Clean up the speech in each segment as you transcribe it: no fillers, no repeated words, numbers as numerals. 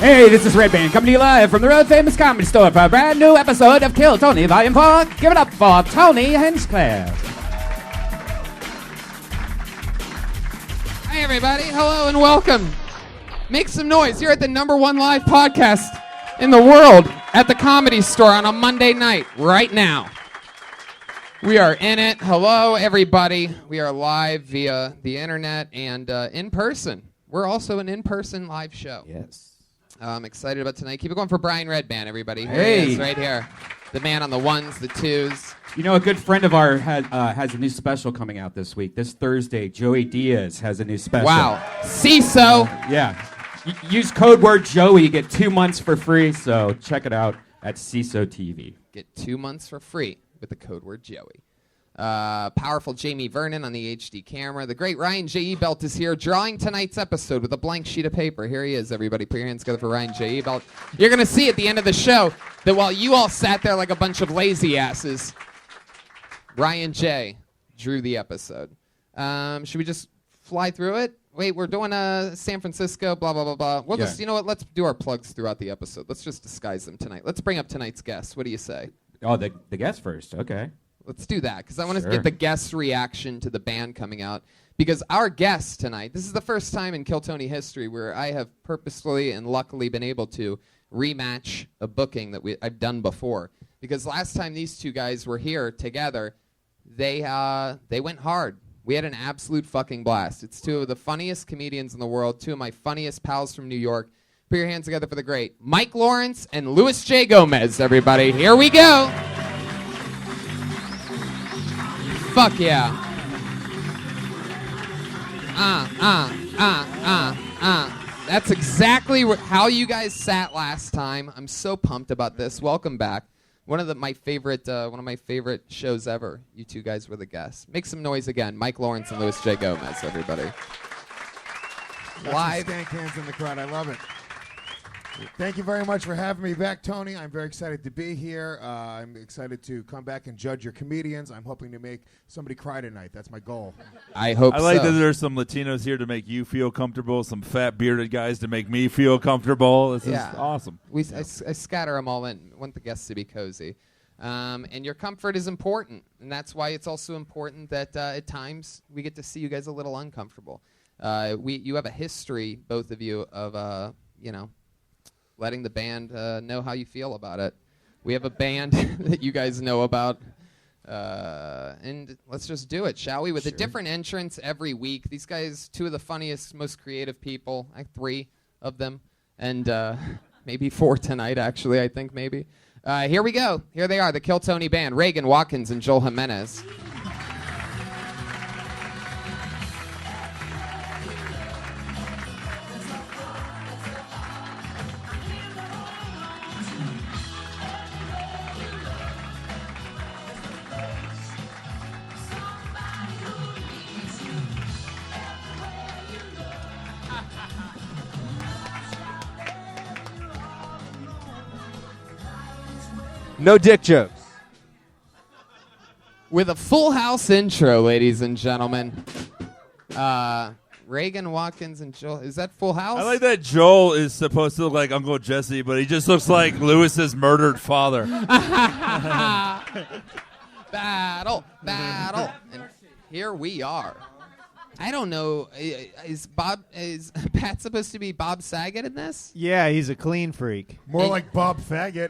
Hey, this is Red Band coming to you live from the Road Famous Comedy Store for a brand new episode of Kill Tony Volume 4. Give it up for Tony Hinchcliffe. Hi, everybody. Hello and welcome. Make some noise. You're at the #1 live podcast in the world at the Comedy Store on a Monday night right now. We are in it. Hello, everybody. We are live via the internet and in person. We're also an in-person live show. Yes. I'm excited about tonight. Keep it going for Brian Redband, everybody. Here Hey. he is, right here. The man on the ones, the twos. You know, a good friend of ours has a new special coming out this week. This Thursday, Joey Diaz has a new special. Wow. CISO. Yeah. Use code word Joey, get 2 months for free, so check it out at CISO TV. Get 2 months for free with the code word Joey. Powerful Jamie Vernon on the HD camera. The great Ryan J. Ebelt is here, drawing tonight's episode with a blank sheet of paper. Here he is, everybody. Put your hands together for Ryan J. Ebelt. You're going to see at the end of the show that while you all sat there like a bunch of lazy asses, Ryan J. drew the episode. Should we just fly through it? Wait, we're doing San Francisco, blah, blah, blah, blah. We'll just, you know what? Let's do our plugs throughout the episode. Let's just disguise them tonight. Let's bring up tonight's guests. What do you say? Oh, the guest first. Okay. Let's do that, because I want to Sure. get the guest's reaction to the band coming out. Because our guest tonight, this is the first time in Kill Tony history where I have purposefully and luckily been able to rematch a booking that I've done before. Because last time these two guys were here together, they went hard. We had an absolute fucking blast. It's two of the funniest comedians in the world, two of my funniest pals from New York. Put your hands together for the great Mike Lawrence and Luis J. Gomez, everybody. Here we go. Fuck yeah. That's exactly how you guys sat last time. I'm so pumped about this. Welcome back. One of my favorite shows ever. You two guys were the guests. Make some noise again. Mike Lawrence and Luis J. Gomez, everybody. Live. Stank hands in the crowd. I love it. Thank you very much for having me back, Tony. I'm very excited to be here. I'm excited to come back and judge your comedians. I'm hoping to make somebody cry tonight. That's my goal. I hope so. I like that there's some Latinos here to make you feel comfortable, some fat bearded guys to make me feel comfortable. This is awesome. I scatter them all in. I want the guests to be cozy. And your comfort is important. And that's why it's also important that at times we get to see you guys a little uncomfortable. You have a history, both of you, of, letting the band know how you feel about it. We have a band that you guys know about. And let's just do it, shall we? With a different entrance every week. These guys, two of the funniest, most creative people. Three of them. And maybe four tonight, actually, I think maybe. Here we go. Here they are, the Kill Tony Band. Reagan Watkins and Joel Jimenez. No dick jokes. With a full house intro, ladies and gentlemen. Reagan Watkins and Joel. Is that Full House? I like that Joel is supposed to look like Uncle Jesse, but he just looks like Lewis's murdered father. Battle. And here we are. I don't know. Is Pat supposed to be Bob Saget in this? Yeah, he's a clean freak. More like Bob Faggot.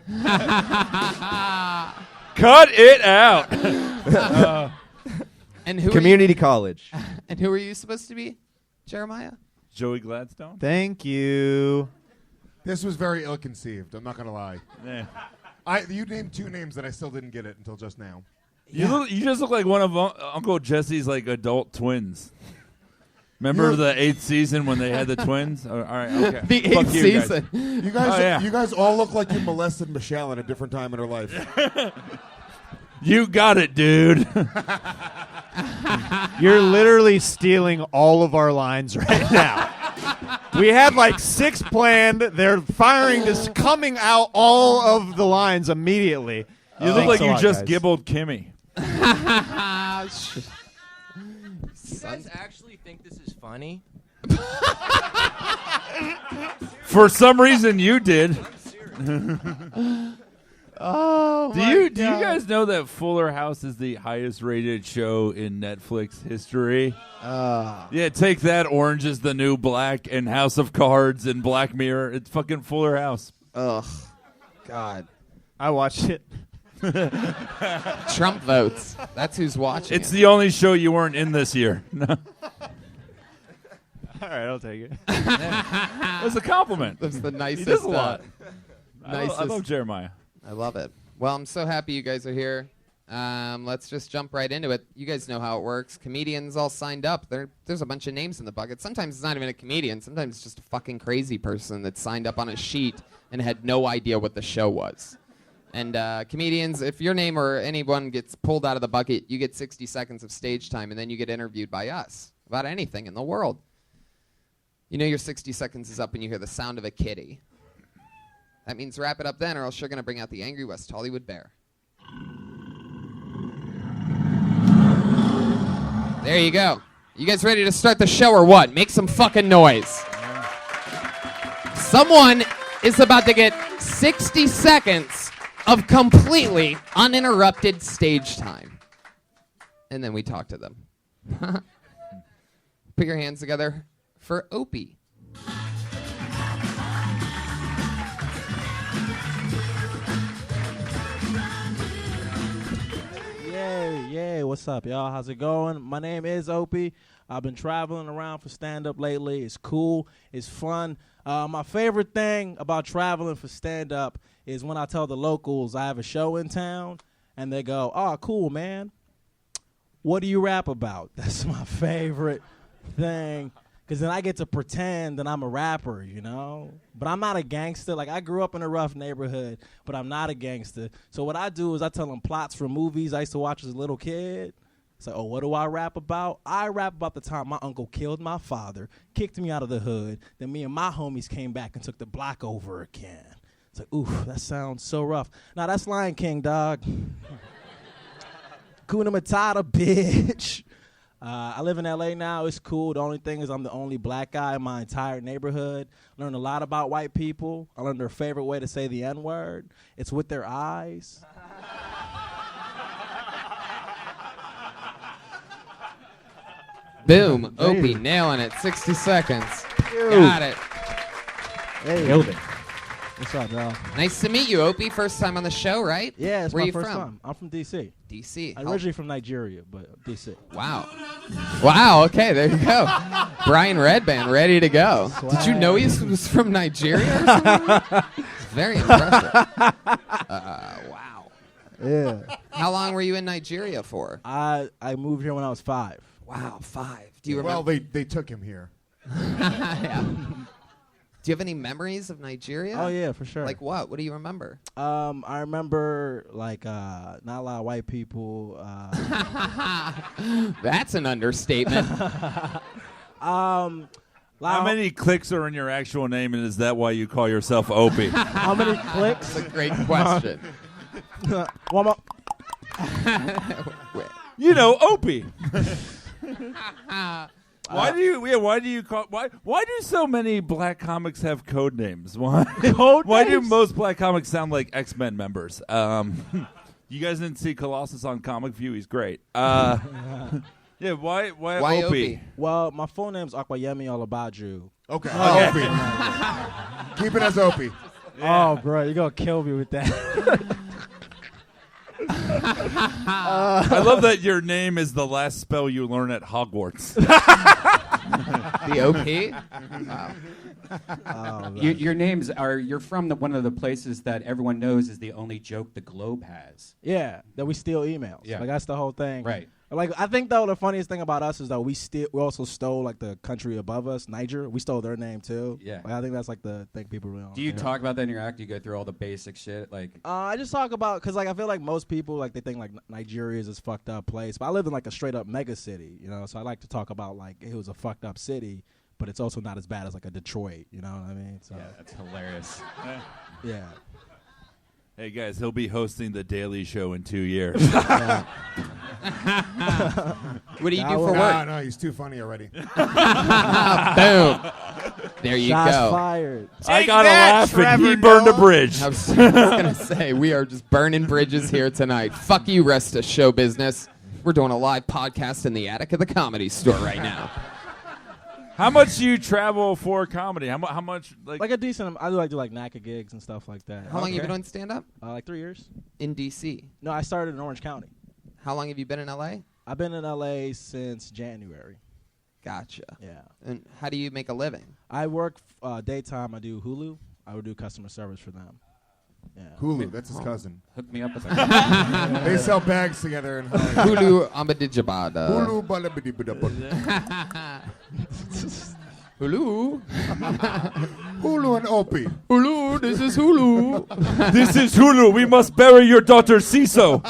Cut it out. And who Community college. And who are you supposed to be, Jeremiah? Joey Gladstone? Thank you. This was very ill-conceived. I'm not going to lie. Yeah. You named two names that I still didn't get it until just now. You just look like one of Uncle Jesse's adult twins. Remember the 8th season when they had the twins? All right, okay. The 8th season. You guys all look like you molested Michelle at a different time in her life. You got it, dude. You're literally stealing all of our lines right now. We had 6 planned. They're firing this, coming out all of the lines immediately. You look like you just gibbled Kimmy. You guys actually think this is funny? For some reason, you did. Oh, Do you guys know that Fuller House is the highest rated show in Netflix history? Yeah, take that. Orange is the New Black and House of Cards and Black Mirror. It's fucking Fuller House. Ugh. God. I watched it. Trump votes. That's who's watching It's it. the only show you weren't in this year. No. All right, I'll take it. That's a compliment. That's the nicest. He does a lot. I Nicest. love Jeremiah. I love it. Well, I'm so happy you guys are here. Let's just jump right into it. You guys know how it works. Comedians all signed up. There's a bunch of names in the bucket. Sometimes it's not even a comedian. Sometimes it's just a fucking crazy person that signed up on a sheet and had no idea what the show was. And comedians, if your name or anyone gets pulled out of the bucket, you get 60 seconds of stage time, and then you get interviewed by us about anything in the world. You know your 60 seconds is up when you hear the sound of a kitty. That means wrap it up then, or else you're going to bring out the angry West Hollywood bear. There you go. You guys ready to start the show or what? Make some fucking noise. Someone is about to get 60 seconds of completely uninterrupted stage time. And then we talk to them. Put your hands together for Opie. Yeah, what's up, y'all? How's it going? My name is Opie. I've been traveling around for stand-up lately. It's cool. It's fun. My favorite thing about traveling for stand-up is when I tell the locals I have a show in town, and they go, "Oh, cool, man. What do you rap about?" That's my favorite thing, because then I get to pretend that I'm a rapper, you know? But I'm not a gangster. Like, I grew up in a rough neighborhood, but I'm not a gangster. So what I do is I tell them plots from movies I used to watch as a little kid. It's like, oh, what do I rap about? I rap about the time my uncle killed my father, kicked me out of the hood, then me and my homies came back and took the block over again. It's like, oof, that sounds so rough. Now, that's Lion King, dog. Kuna Matata, bitch. I live in L.A. now. It's cool. The only thing is I'm the only black guy in my entire neighborhood. Learned a lot about white people. I learned their favorite way to say the N-word. It's with their eyes. Boom. Opie, nailing it. 60 seconds. Got it. Hey. Killed it. What's up, y'all? Nice to meet you, Opie. First time on the show, right? Yeah, it's Where my you first from? time. I'm from D.C. D.C. I'm originally from Nigeria, but D.C. Wow. Wow, okay, there you go. Brian Redband, ready to go. Did you know he was from Nigeria or something? It's very impressive. Wow. Yeah. How long were you in Nigeria for? I moved here when I was 5. Wow, 5. Do you Well, remember? they took him here. Yeah. Do you have any memories of Nigeria? Oh, yeah, for sure. Like what? What do you remember? I remember, like, not a lot of white people. That's an understatement. How many clicks are in your actual name, and is that why you call yourself Opie? How many clicks? That's a great question. One more. You know, Opie. Why do so many black comics have code names? Why do most black comics sound like X-Men members? You guys didn't see Colossus on Comic View? He's great. Yeah, why Opie? Well, my full name's Akwayemi Olabaju. Okay, Opie. Keep it as Opie. Yeah. Oh, bro, you're going to kill me with that. I love that your name is the last spell you learn at Hogwarts. The OP? Oh, Your names are, you're from one of the places that everyone knows is the only joke the Globe has. yeah, that we steal emails. Yeah. Like, that's the whole thing. Right. Like, I think, though, the funniest thing about us is that we also stole, like, the country above us, Niger. We stole their name, too. Yeah. Like, I think that's, like, the thing people really don't Do you care. talk about that in your act? Do you go through all the basic shit? Like, I just talk about, because, like, I feel like most people, like, they think, like, Nigeria is this fucked up place. But I live in, like, a straight-up mega city, you know? So I like to talk about, like, it was a fucked up city, but it's also not as bad as, like, a Detroit, you know what I mean? So, yeah, that's hilarious. yeah. Hey guys, he'll be hosting the Daily Show in 2 years. What do you do for No, work? no, he's too funny already. Boom. There you Shots go. fired. I gotta that, laugh, and Trevor he burned a Noah. bridge. I was gonna say we are just burning bridges here tonight. Fuck you, rest of show business. We're doing a live podcast in the attic of the Comedy Store right now. How much do you travel for comedy? How much? Like a decent. I do like NACA gigs and stuff like that. How long have you been doing stand-up? Like 3 years. In D.C. No, I started in Orange County. How long have you been in L.A.? I've been in LA since January. Gotcha. Yeah. And how do you make a living? I work daytime. I do Hulu. I would do customer service for them. Yeah. Hulu, that's his cousin. Hook me up with a They sell bags together in Hollywood. Hulu Ambadijabada. Hulu, balabidibidabada. Hulu. Hulu and Opie. Hulu, this is Hulu. This is Hulu. We must bury your daughter, Ciso.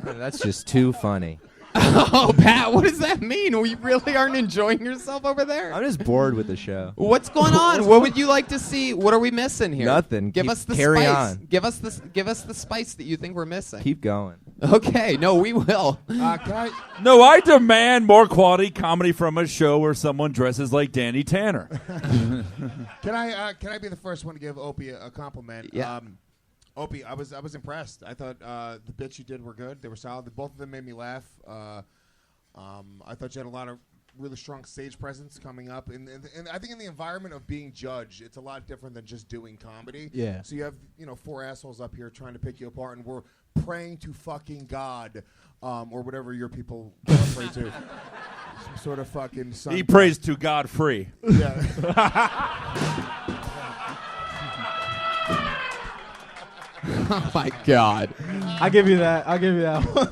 That's just too funny. Oh, Pat, what does that mean? We really aren't enjoying yourself over there? I'm just bored with the show. What's going on? What would you like to see? What are we missing here? Nothing. Give Keep- us the carry spice. on. Give us the spice that you think we're missing. Keep going. Okay, no, we will. Can I? No, I demand more quality comedy from a show where someone dresses like Danny Tanner. Can I be the first one to give Opie a compliment? Yeah. Opie, I was impressed. I thought the bits you did were good. They were solid. Both of them made me laugh. I thought you had a lot of really strong stage presence coming up, and I think in the environment of being judged, it's a lot different than just doing comedy. Yeah. So you have 4 assholes up here trying to pick you apart, and we're praying to fucking God, or whatever your people pray to. Some sort of fucking. He prays to God free. Yeah. Oh my God. I'll give you that. one.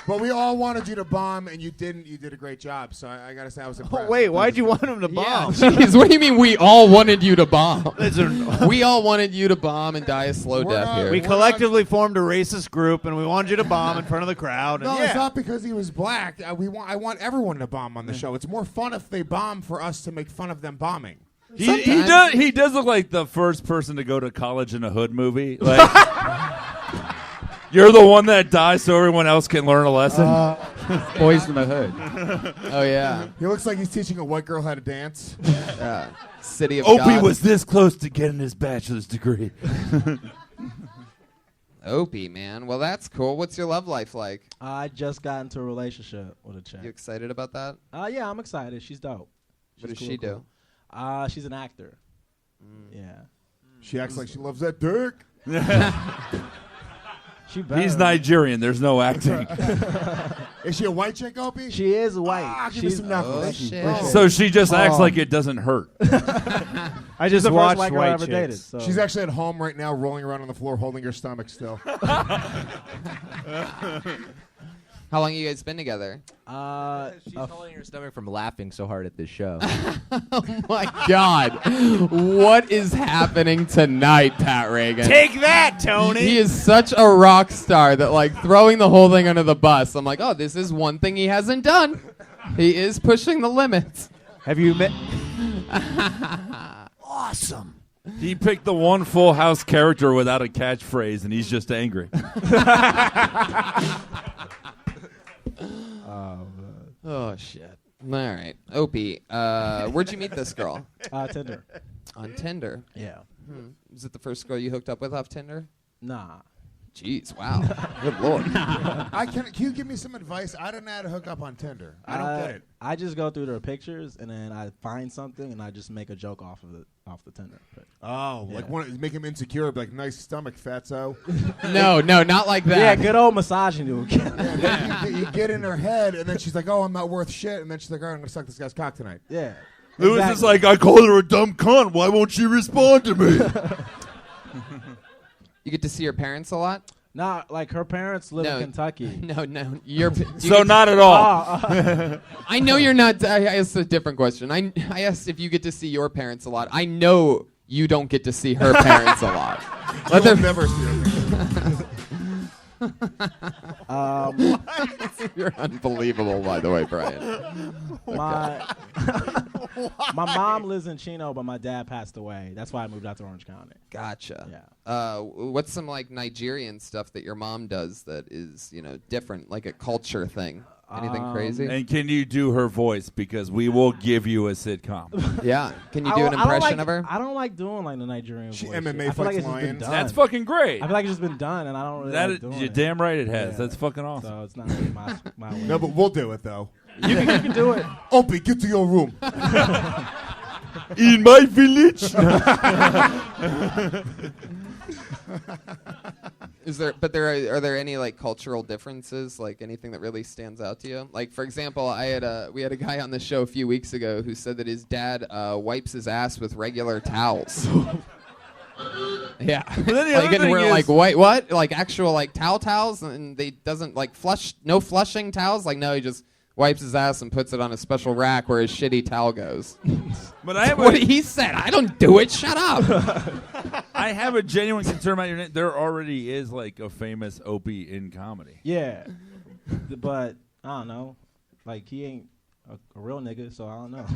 But we all wanted you to bomb, and you didn't. You did a great job. So I gotta say, I was impressed. Oh, wait, why'd you want him to Yeah, bomb? jeez, what do you mean we all wanted you to bomb? Listen, We all wanted you to bomb and die a slow We're death not- here. we We're collectively formed a racist group, and we wanted you to bomb in front of the crowd. And No, yeah. it's not because he was black. I want everyone to bomb on the show. It's more fun if they bomb for us to make fun of them bombing. He does look like the first person to go to college in a hood movie. Like, you're the one that dies so everyone else can learn a lesson. Boys in the Hood. Oh yeah, He looks like he's teaching a white girl how to dance. City of Opie God. was this close to getting his bachelor's degree. Opie, man. Well, that's cool. What's your love life like? I just got into a relationship with a chick. You excited about that? Yeah, I'm excited. She's dope. What does She's she cool, do? cool. She's an actor. Yeah. She acts like she loves that dick. She better. He's Nigerian. There's no acting. Is she a white chick, Opie? She is white. Give me She's some knuckles. Oh, shit. Oh. So she just acts like it doesn't hurt. I just the first watched white girl I White ever Chicks. dated. So. She's actually at home right now, rolling around on the floor, holding her stomach still. How long you guys been together? She's holding her stomach from laughing so hard at this show. Oh my God, what is happening tonight, Pat Reagan? Take that, Tony. He is such a rock star that, like, throwing the whole thing under the bus. I'm like, oh, this is one thing he hasn't done. He is pushing the limits. Have you met? Awesome. He picked the one Full House character without a catchphrase, and he's just angry. Oh shit. All right, Opie. Where'd you meet this girl? Tinder. On Tinder. Yeah. Was it the first girl you hooked up with off Tinder? Nah. Jeez, wow. Good lord. Can you give me some advice? I don't know how to hook up on Tinder. I don't get it. I just go through their pictures and then I find something and I just make a joke off the Tinder. Oh, Yeah. like make him insecure, be like, nice stomach, fatso. No, not like that. Yeah, good old massaging dude. You get in her head, and then she's like, oh, I'm not worth shit. And then she's like, all right, I'm going to suck this guy's cock tonight. Yeah. Lewis is Exactly. like, I called her a dumb cunt. Why won't she respond to me? You get to see your parents a lot? Nah, like her parents live No. in Kentucky. No. You're So not at all. I know you're not. I asked a different question. I asked if you get to see your parents a lot. I know you don't get to see her parents a lot. You'll never see her. You're unbelievable, by the way, Brian. My mom lives in Chino, but my dad passed away. That's why I moved out to Orange County. Gotcha. Yeah. What's some like Nigerian stuff that your mom does that is different, like a culture thing? Anything crazy? And can you do her voice? Because we will give you a sitcom. Yeah. Can you do an I don't impression like, of her? I don't like doing like the Nigerian She voice. MMA I feel like fights it's just been lions. done. That's fucking great. I feel like it's just been done, and I don't really like doing You're it. damn right it has. Yeah. That's fucking awesome. So it's not really my way. No, but we'll do it though. You can do it. Opie, get to your room. In my village. Are there any like cultural differences, like anything that really stands out to you? Like for example, we had a guy on the show a few weeks ago who said that his dad wipes his ass with regular towels. Yeah. But then the Like, other and thing we're is, like, what? Like actual like towels, and they doesn't like flush, no flushing towels. Like no, he just wipes his ass and puts it on a special rack where his shitty towel goes. but I have What he said. I don't do it. Shut up. I have a genuine concern about your name. There already is like a famous Opie in comedy. Yeah, but I don't know. Like he ain't a real nigga, so I don't know.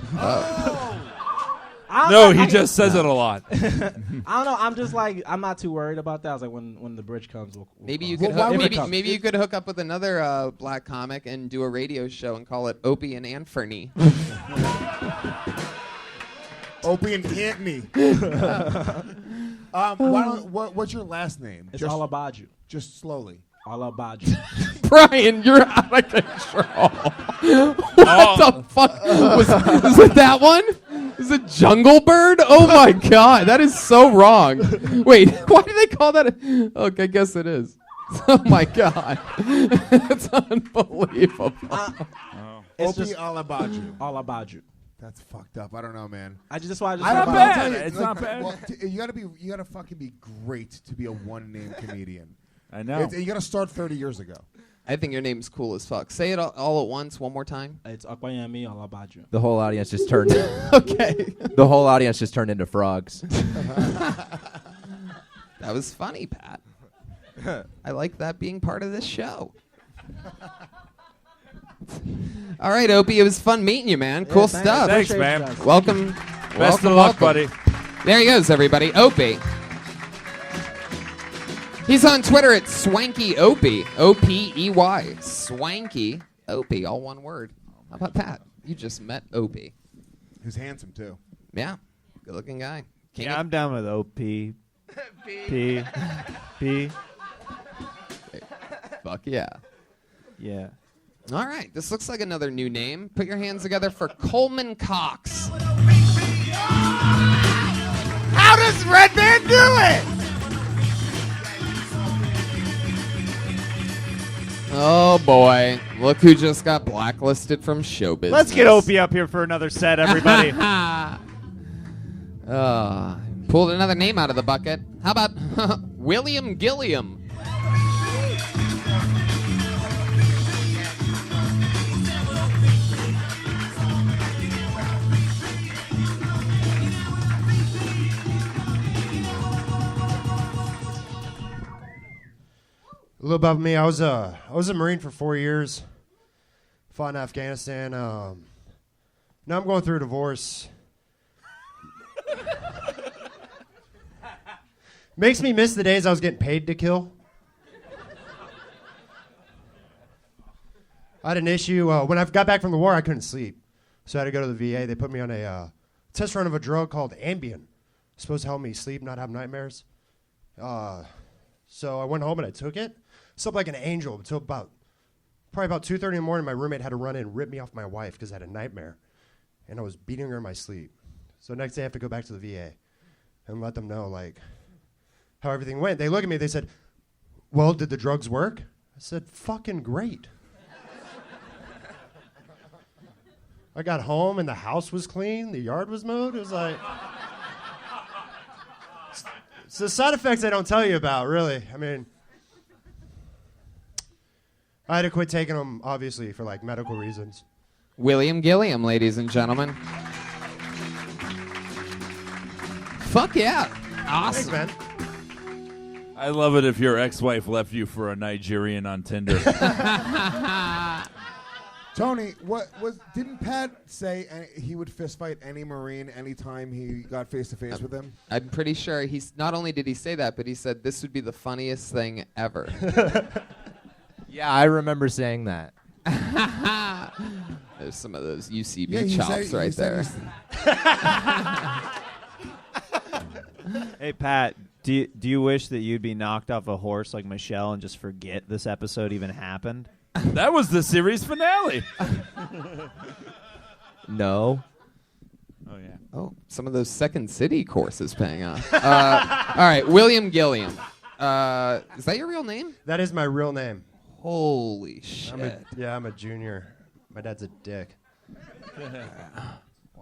No, he just says it a lot. I don't know. I'm just like I'm not too worried about that. I was like when the bridge comes, we'll Maybe you call. could Well, why hook, would maybe you could hook up with another black comic and do a radio show and call it Opie and Anthony. Opie and Anthony. What's your last name? It's just, all about you. just slowly. All about you. Brian, you're out of control. What the fuck? Is it that one? Is it Jungle Bird? Oh my god, that is so wrong. Wait, why do they call that? Okay, I guess it is. Oh my god, it's unbelievable. It's Opie just all about you. all about you. That's fucked up. I don't know, man. That's why I just. I don't not know. I'll bad. tell you, It's not bad. Well, you gotta fucking be great to be a one-name comedian. I know. You gotta start 30 years ago. I think your name's cool as fuck. Say it all at once, one more time. It's Akwayami, all about you. The whole audience just turned. Okay. The whole audience just turned into frogs. That was funny, Pat. I like that being part of this show. All right, Opie, it was fun meeting you, man. Cool thanks. stuff. Thanks, Appreciate man. you guys. Welcome. Best welcome, of luck, welcome. buddy. There he goes, everybody. Opie. He's on Twitter at Swanky Opie. O-P-E-Y. Swanky Opie, all one word. How about that? You just met Opie. He's handsome too. Yeah. Good looking guy. King Yeah, of- I'm down with OP. P. Fuck yeah. Yeah. All right. This looks like another new name. Put your hands together for Coleman Cox. How does Red Man do it? Oh, boy. Look who just got blacklisted from show business. Let's get Opie up here for another set, everybody. Pulled another name out of the bucket. How about William Gilliam? A little about me. I was a Marine for 4 years. Fought in Afghanistan. Now I'm going through a divorce. Makes me miss the days I was getting paid to kill. I had an issue. When I got back from the war, I couldn't sleep. So I had to go to the VA. They put me on a test run of a drug called Ambien. It's supposed to help me sleep, not have nightmares. So I went home and I took it. Slept like an angel until probably about 2:30 in the morning. My roommate had to run in and rip me off my wife because I had a nightmare. And I was beating her in my sleep. So next day I have to go back to the VA and let them know, like, how everything went. They look at me, they said, well, did the drugs work? I said, fucking great. I got home and the house was clean, the yard was mowed. It was like, it's the side effects I don't tell you about, really. I mean, I had to quit taking them, obviously, for like medical reasons. William Gilliam, ladies and gentlemen. Fuck yeah. Awesome. Thanks, man. I love it if your ex-wife left you for a Nigerian on Tinder. Tony, didn't Pat say he would fist fight any Marine anytime he got face to face with him? I'm pretty sure he's not only did he say that, but he said this would be the funniest thing ever. Yeah, I remember saying that. There's some of those UCB he chops said- right he said there. Hey, Pat, do you wish that you'd be knocked off a horse like Michelle and just forget this episode even happened? That was the series finale. No. Oh, yeah. Oh, some of those Second City courses paying off. All right, William Gilliam. Is that your real name? That is my real name. Holy shit. I'm a junior. My dad's a dick.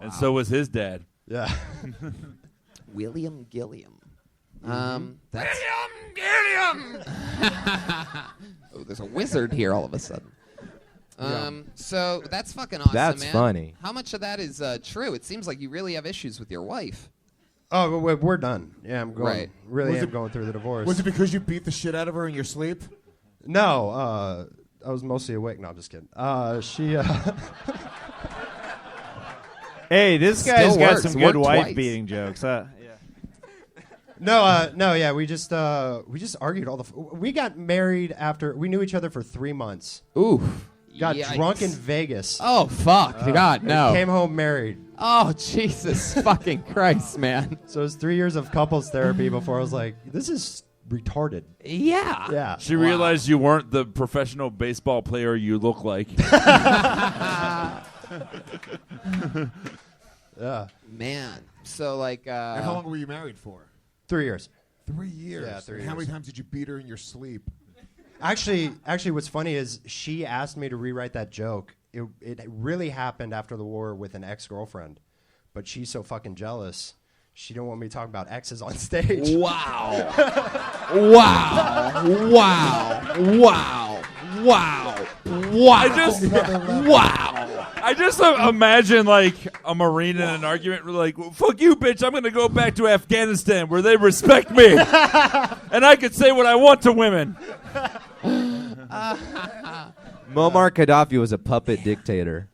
And so was his dad. Yeah. William Gilliam. Mm-hmm. That's William Gilliam. Oh, there's a wizard here all of a sudden. So that's fucking awesome, That's man. funny. How much of that is true? It seems like you really have issues with your wife. Oh, we're done. Yeah, I'm going. Right. Really Was am it- going through the divorce. Was it because you beat the shit out of her in your sleep? No, I was mostly awake. No, I'm just kidding. She. Hey, this guy's Still got works. some good Worked wife twice. beating jokes. Yeah. No, yeah, we just argued all the. We got married after we knew each other for 3 months. Ooh. Got Yikes. drunk in Vegas. Oh fuck! God, no. Came home married. Oh Jesus fucking Christ, man. So it was 3 years of couples therapy before I was like, this is retarded. Yeah. Yeah. She realized you weren't the professional baseball player you look like. Yeah. Man. So like. And how long were you married for? 3 years. 3 years. Yeah, 3 And how many years. times did you beat her in your sleep? Actually, what's funny is she asked me to rewrite that joke. It really happened after the war with an ex-girlfriend, but she's so fucking jealous. She didn't want me talking about exes on stage. Wow. Wow. Wow. Wow. Wow. Wow. I just imagine like a Marine in an argument, like, well, "Fuck you, bitch! I'm gonna go back to Afghanistan where they respect me, and I can say what I want to women." Muammar Gaddafi was a puppet dictator.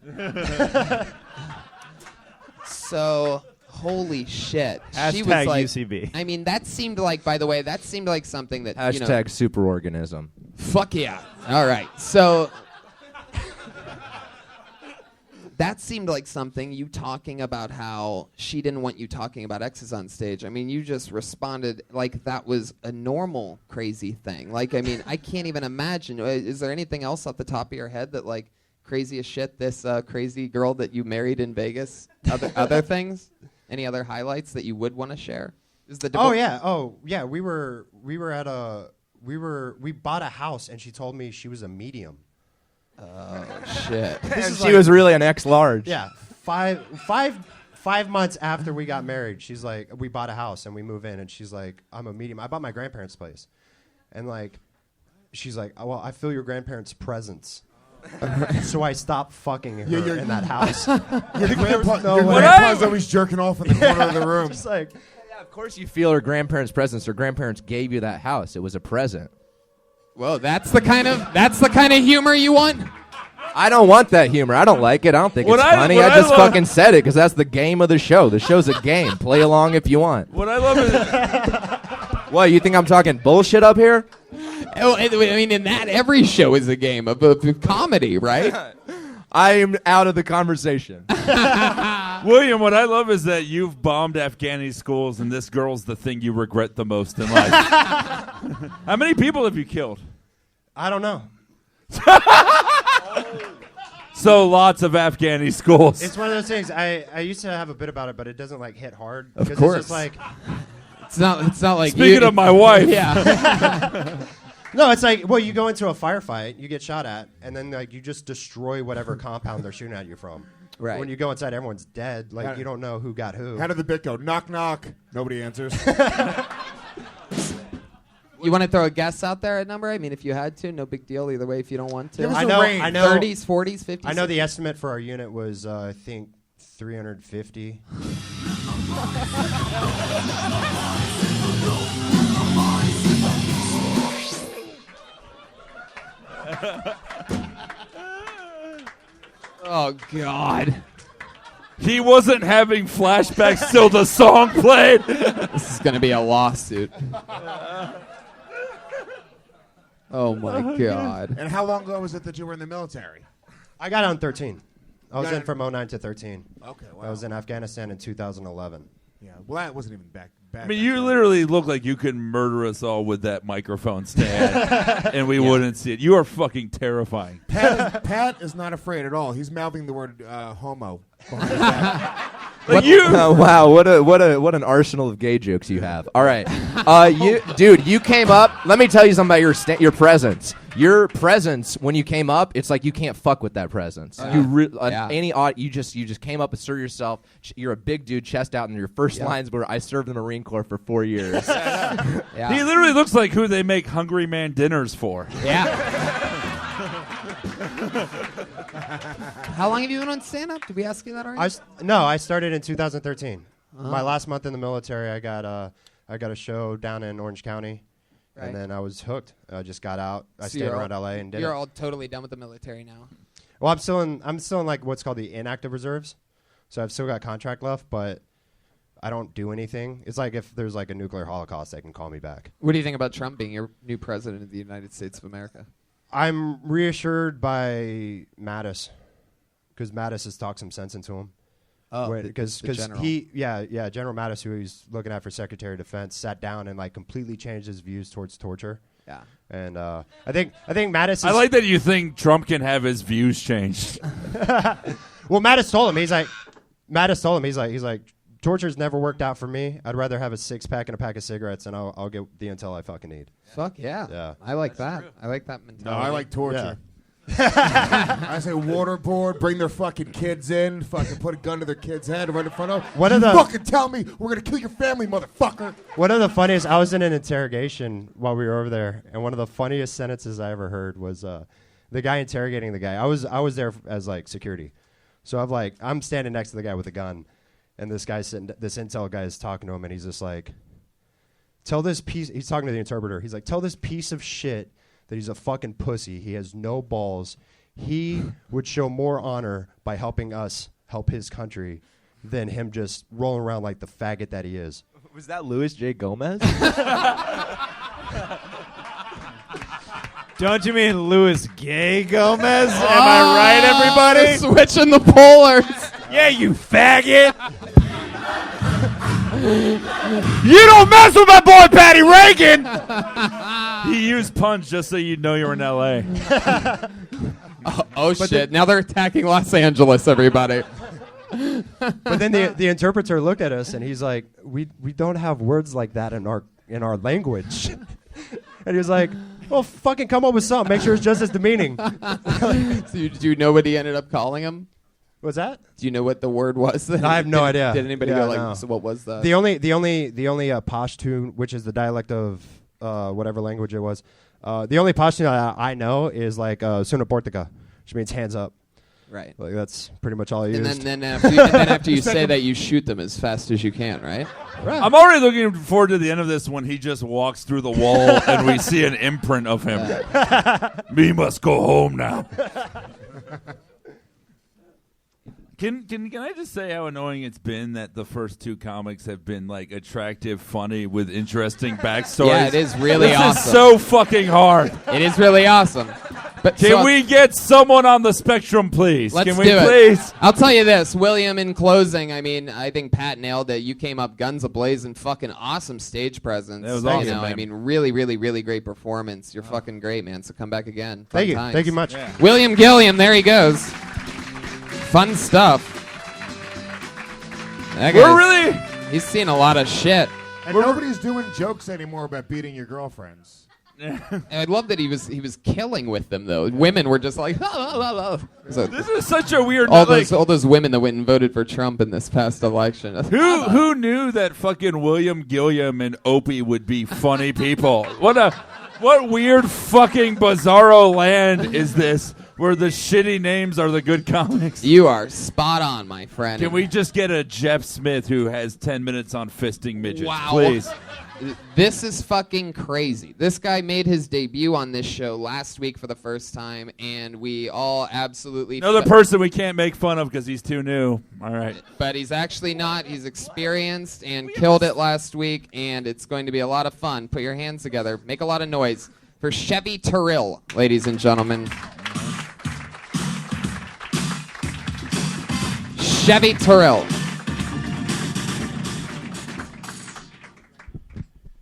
So, holy shit. She was Hashtag like, UCB. I mean, that seemed like, by the way, that seemed like something that, you know. Hashtag superorganism. Fuck yeah. All right. So, that seemed like something, you talking about how she didn't want you talking about exes on stage. I mean, you just responded like that was a normal crazy thing. Like, I mean, I can't even imagine. Is there anything else off the top of your head that, like, crazy as shit, this crazy girl that you married in Vegas? Other things? Any other highlights that you would want to share? Is the Oh yeah. We bought a house and she told me she was a medium. Oh, shit. She was really an ex-large. Yeah, 5 months after we got married, she's like, we bought a house and we move in, and she's like, I'm a medium. I bought my grandparents' place, and like, she's like, oh, well, I feel your grandparents' presence, so I stopped fucking her in that house. Your grandpa's I- always jerking off in the corner of the room. Just like, Yeah, of course you feel her grandparents' presence. Her grandparents gave you that house. It was a present. Well, that's the kind of humor you want? I don't want that humor. I don't like it. I don't think What it's I- funny. what I I just love- fucking said it because that's the game of the show. The show's a game. Play along if you want. What I love is What, you think I'm talking bullshit up here? Oh, I mean, in that, every show is a game of comedy, right? I am out of the conversation. William, what I love is that you've bombed Afghani schools, and this girl's the thing you regret the most in life. How many people have you killed? I don't know. So lots of Afghani schools. It's one of those things. I used to have a bit about it, but it doesn't like hit hard. Of because course. It's just like, It's not like Speaking you, of my wife. Yeah. no, it's like, well, you go into a firefight, you get shot at, and then like you just destroy whatever compound they're shooting at you from. Right. When you go inside, everyone's dead. Like, you don't know who got who. How did the bit go? Knock, knock. Nobody answers. You want to throw a guess out there, a number? I mean, if you had to, no big deal either way if you don't want to. Give us I a know. range. I know. 30s, 40s, 50s. I know the estimate for our unit was, I think, 350. Oh God. He wasn't having flashbacks till the song played. This is gonna be a lawsuit. Oh my God. And how long ago was it that you were in the military? I got out in 13. I was got in in- from 09 to 13. Okay, I was in Afghanistan in 2011. Yeah, well, that wasn't even back. I mean, you literally look like you could murder us all with that microphone stand, and we wouldn't see it. You are fucking terrifying. Pat is not afraid at all. He's mouthing the word homo behind his back. Oh, wow, what an arsenal of gay jokes you have. All right, you came up. Let me tell you something about your presence. Your presence when you came up, it's like you can't fuck with that presence. You just came up, assert yourself. You're a big dude, chest out, and your first lines were, "I served in the Marine Corps for 4 years." He literally looks like who they make Hungry Man dinners for. Yeah. How long have you been on stand-up? Did we ask you that already? I started in 2013. My last month in the military, I got a show down in Orange County, Right. and then I was hooked. I just got out. I So stayed around LA and did it. You're all totally done with the military now. Well, I'm still in like what's called the inactive reserves, so I've still got contract left, but I don't do anything. It's like if there's like a nuclear holocaust, they can call me back. What do you think about Trump being your new president of the United States of America? I'm reassured by Mattis, because Mattis has talked some sense into him. Oh, Because the general. General Mattis, who he's looking at for Secretary of Defense, sat down and like completely changed his views towards torture. Yeah. And I think Mattis is, I like that you think Trump can have his views changed. well, Mattis told him, he's like, torture's never worked out for me. I'd rather have a 6-pack and a pack of cigarettes, and I'll get the intel I fucking need. Fuck yeah. Yeah. I like that. I like that No, mentality. I like torture. I say waterboard, bring their fucking kids in, fucking put a gun to their kid's head right in front of them. You fucking tell me we're going to kill your family, motherfucker. One of the funniest, I was in an interrogation while we were over there, and one of the funniest sentences I ever heard was the guy interrogating the guy. I was there as like security. So I'm standing next to the guy with a gun, and this intel guy is talking to him, and he's just like, he's talking to the interpreter. He's like, tell this piece of shit that he's a fucking pussy. He has no balls. He would show more honor by helping us help his country than him just rolling around like the faggot that he is. Was that Louis J. Gomez? Don't you mean Louis Gay Gomez? Am I right, everybody? Switching the polars. Yeah, you faggot. You don't mess with my boy Patty Reagan. He used punch just so you'd know you were in L.A. Oh shit! Now they're attacking Los Angeles, everybody. But then the interpreter looked at us and he's like, we don't have words like that in our language. And he was like, well, fucking come up with something. Make sure it's just as demeaning. So do you know what he ended up calling him? What's that? Do you know what the word was? I have no idea. Did anybody Yeah, go like, no. so what was that? The only Pashtun, which is the dialect of whatever language it was, the only Pashtun that I know is like Suna Portica, which means hands up. Right. Like that's pretty much all I And used. then after you say that, you shoot them as fast as you can, right? I'm already looking forward to the end of this when he just walks through the wall and we see an imprint of him. We must go home now. Can I just say how annoying it's been that the first two comics have been like attractive, funny, with interesting backstories? Yeah, it is really this awesome. is so fucking hard. It is really awesome. But Can we get someone on the spectrum, please? Let's Can we do it. please? I'll tell you this, William, in closing, I mean, I think Pat nailed it. You came up guns a-blazing, fucking awesome stage presence. That was You awesome, know, man. I mean, really, really, really great performance. You're fucking great, man. So come back again. Fun Thank you. times. Thank you much. Yeah. William Gilliam, there he goes. Fun stuff. That We're guy's- really... He's seen a lot of shit. And nobody's doing jokes anymore about beating your girlfriends. And I love that he was killing with them though. Women were just like, So This is such a weird... all like, those women that went and voted for Trump in this past election. Who knew that fucking William Gilliam and Opie would be funny people? What weird fucking bizarro land is this? where the shitty names are the good comics. You are spot on, my friend. Can we just get a Jeff Smith who has 10 minutes on fisting midgets, Wow. please? This is fucking crazy. This guy made his debut on this show last week for the first time, and we all absolutely... Another person we can't make fun of because he's too new. All right. But he's actually not. He's experienced and killed it last week, and it's going to be a lot of fun. Put your hands together. Make a lot of noise for Chevy Terrell, ladies and gentlemen. Chevy Terrell.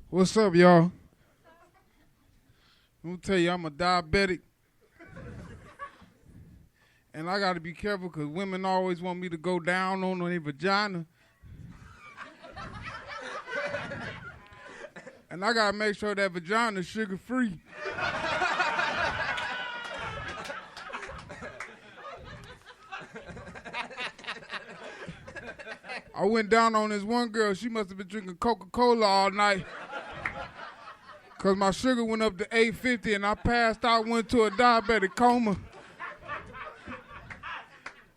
What's up, y'all? I'm gonna tell you, I'm a diabetic. And I gotta be careful because women always want me to go down on their vagina. And I gotta make sure that vagina is sugar-free. I went down on this one girl. She must have been drinking Coca-Cola all night. Because my sugar went up to 850 and I passed out, went to a diabetic coma.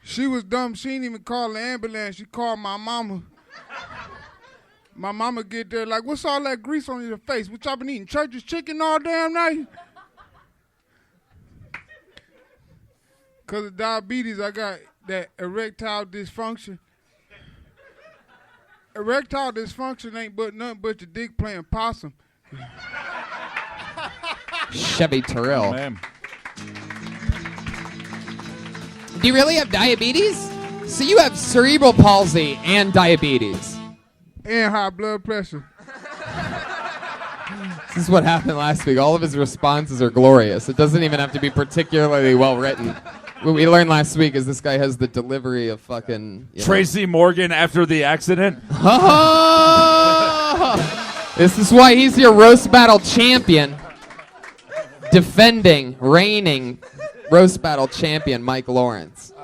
She was dumb. She didn't even call the ambulance. She called my mama. My mama get there like, what's all that grease on your face? What y'all been eating? Church's chicken all damn night? Because of diabetes, I got that erectile dysfunction. Erectile dysfunction ain't but nothing but your dick playing possum. Chevy Terrell. Man. Do you really have diabetes? So you have cerebral palsy and diabetes. And high blood pressure. This is what happened last week. All of his responses are glorious. It doesn't even have to be particularly well written. What we learned last week is this guy has the delivery of fucking... Tracy Morgan after the accident. This is why he's your roast battle champion. Defending, reigning roast battle champion Mike Lawrence.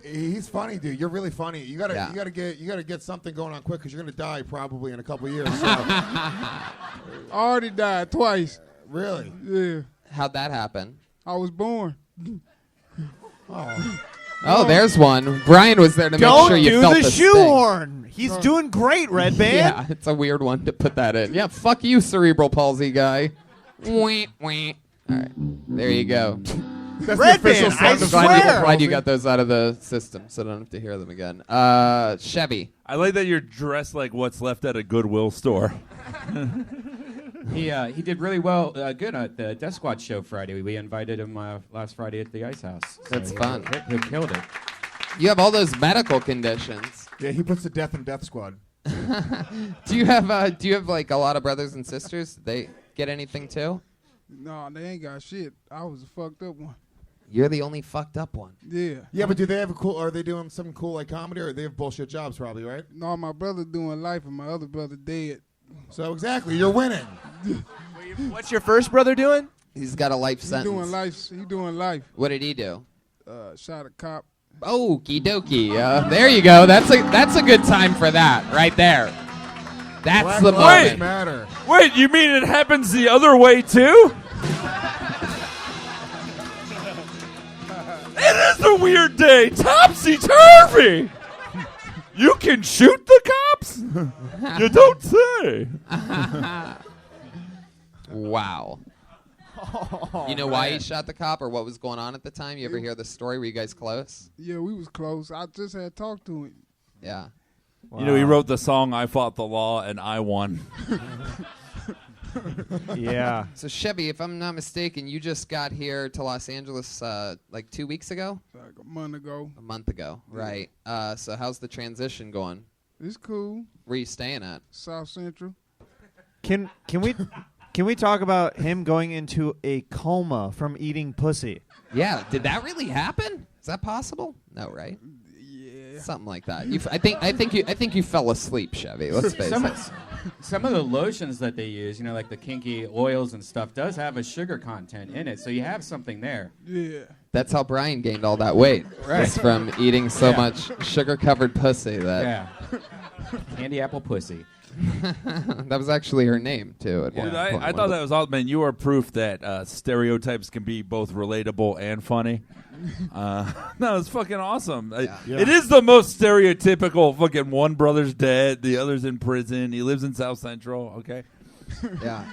He's funny, dude. You're really funny. You gotta Yeah. you gotta get something going on quick because you're gonna die probably in a couple years. So. I already died twice. Really? Yeah. How'd that happen? I was born. Oh, there's one. Brian was there to make sure you felt Don't do the sting. shoehorn. He's doing great, Red Band. Yeah, it's a weird one to put that in. Yeah, fuck you, cerebral palsy guy. Wah, wah. All right, there you go. That's Red the official Band, I sound of swear. Glad you got those out of the system, so I don't have to hear them again. Chevy. I like that you're dressed like what's left at a Goodwill store. He did really well, good at the Death Squad show Friday. We invited him last Friday at the Ice House. So That's fun. He killed it. You have all those medical conditions. Yeah, he puts the death in Death Squad. Do you have like a lot of brothers and sisters? They get anything too? No, they ain't got shit. I was a fucked up one. You're the only fucked up one. Yeah. Yeah, but do they have a cool? Are they doing something cool like comedy, or they have bullshit jobs probably, right? No, my brother doing life and my other brother dead. So exactly, you're winning. What's your first brother doing? He's got a life He sentence. doing life. He doing life. What did he do? Shot a cop. Okie dokie. There you go. That's a good time for that right there. That's Black the lives moment. matter. Wait, you mean it happens the other way too? It is a weird day. Topsy-turvy. You can shoot the cops? You don't say. Wow. You know why he shot the cop or what was going on at the time? You ever hear the story? Were you guys close? Yeah, we was close. I just had talked to him. Yeah. You know, he wrote the song "I Fought the Law and I Won." Yeah. So Chevy, if I'm not mistaken, you just got here to Los Angeles like 2 weeks ago? Like a month ago. A month ago, right. So how's the transition going? It's cool. Where you staying at? South Central. Can we talk about him going into a coma from eating pussy? Yeah, did that really happen? Is that possible? No, right? Yeah. Something like that. I think you fell asleep, Chevy. Let's face it. Some of the lotions that they use, like the kinky oils and stuff, does have a sugar content in it, so you have something there. Yeah. That's how Brian gained all that weight. Right. It's from eating so Yeah. much sugar-covered pussy that. Yeah. Candy apple pussy. That was actually her name too. Dude, I thought that was awesome, man. You are proof that stereotypes can be both relatable and funny. No, it's fucking awesome. It is the most stereotypical fucking one brother's dead, the other's in prison, he lives in South Central, okay? Yeah.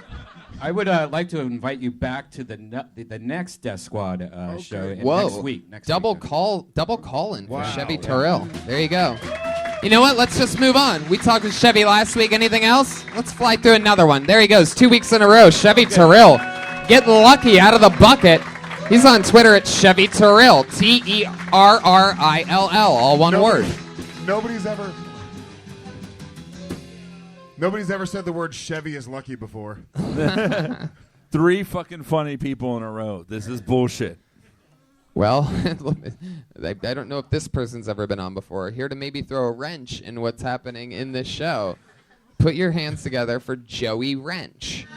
I would like to invite you back to the next Death Squad show next week. Double call-in for Chevy Terrell. There you go. You know what? Let's just move on. We talked with Chevy last week. Anything else? Let's fly through another one. There he goes. 2 weeks in a row. Chevy Terrell getting lucky out of the bucket. He's on Twitter at Chevy Terrell. Terrill. All one word. Nobody's ever said the word Chevy is lucky before. 3 fucking funny people in a row. This is bullshit. Well, I don't know if this person's ever been on before. Here to maybe throw a wrench in what's happening in this show. Put your hands together for Joey Wrench.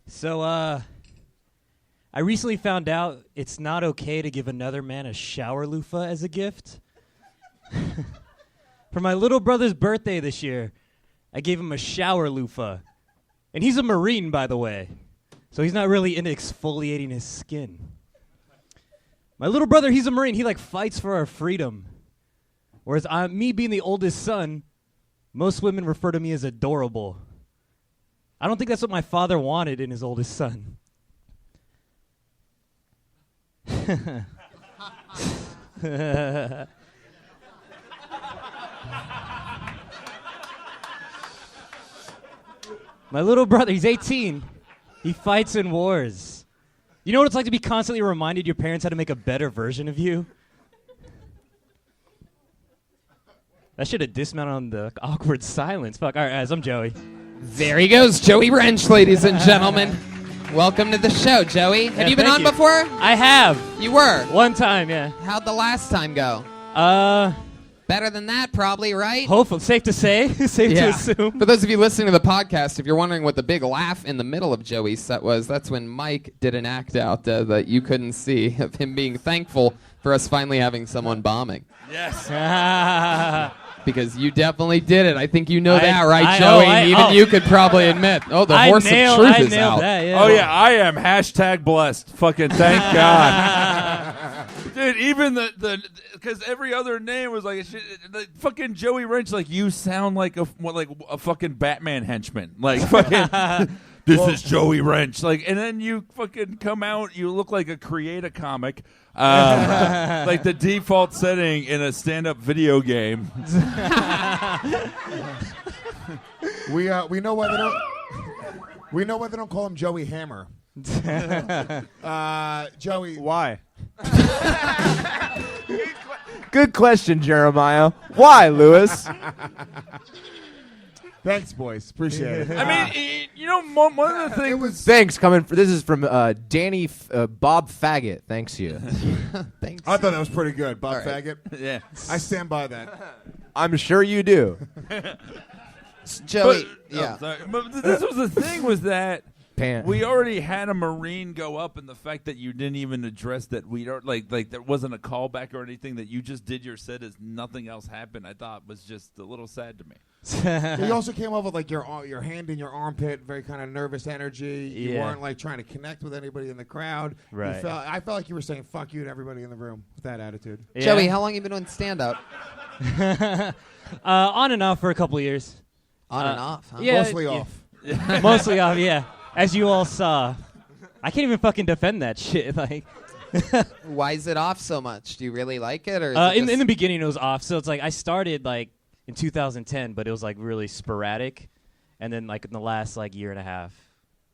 So, I recently found out it's not okay to give another man a shower loofah as a gift. For my little brother's birthday this year, I gave him a shower loofah. And he's a Marine, by the way. So he's not really into exfoliating his skin. My little brother, he's a Marine. He, fights for our freedom. Whereas me being the oldest son, most women refer to me as adorable. I don't think that's what my father wanted in his oldest son. My little brother, he's 18. He fights in wars. You know what it's like to be constantly reminded your parents how to make a better version of you? I should have dismounted on the awkward silence. Fuck. All right, guys, I'm Joey. There he goes, Joey Wrench, ladies and gentlemen. Welcome to the show, Joey. Have you been on before? I have. You were? One time, yeah. How'd the last time go? Better than that, probably, right? Hopefully. Safe to say. Safe to assume. For those of you listening to the podcast, if you're wondering what the big laugh in the middle of Joey's set was, that's when Mike did an act out that you couldn't see of him being thankful for us finally having someone bombing. Yes. Because you definitely did it. I think you know that, right, Joey? Even you could probably admit. Oh, the horse of truth is out. That, yeah. Oh, yeah, I am #blessed. Fucking thank God. Dude, even because every other name was fucking Joey Wrench, you sound like a fucking Batman henchman. Fucking, this is Joey Wrench. And then you fucking come out, you look like a create-a comic. The default setting in a stand-up video game. We know why they don't call him Joey Hammer. Joey, why? Good question, Jeremiah. Why, Lewis? Thanks, boys. Appreciate it. I mean, one of the things. Thanks. This is from Danny Bob Faggot. Thanks you. Thanks. I thought that was pretty good, Bob Faggot. Yeah, I stand by that. I'm sure you do. Joey, But this was the thing was that Pan. we already had a Marine go up, and the fact that you didn't even address that we don't there wasn't a callback or anything, that you just did your set as nothing else happened, I thought was just a little sad to me. You also came up with your hand in your armpit, very kind of nervous energy. You weren't trying to connect with anybody in the crowd. Right. I felt like you were saying "fuck you" to everybody in the room with that attitude. Yeah. Joey, how long have you been doing stand-up? On and off for a couple of years. On and off, huh? Yeah, Mostly off. Mostly off, yeah. As you all saw. I can't even fucking defend that shit. Why is it off so much? Do you really like it? Or in the beginning, it was off. So it's I started in 2010, but it was really sporadic. And then in the last year and a half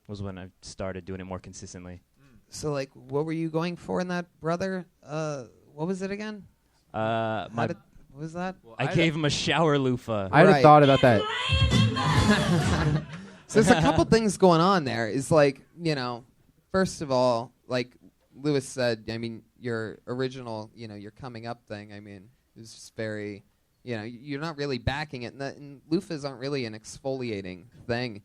was when I started doing it more consistently. So what were you going for in that, brother? What was it again? What was that? I gave him a shower loofah. I had thought about that. So there's a couple things going on there. Is first of all, like Lewis said, I mean, your original, your coming up thing, I mean, it was just very You know, you're not really backing it, and loofahs aren't really an exfoliating thing.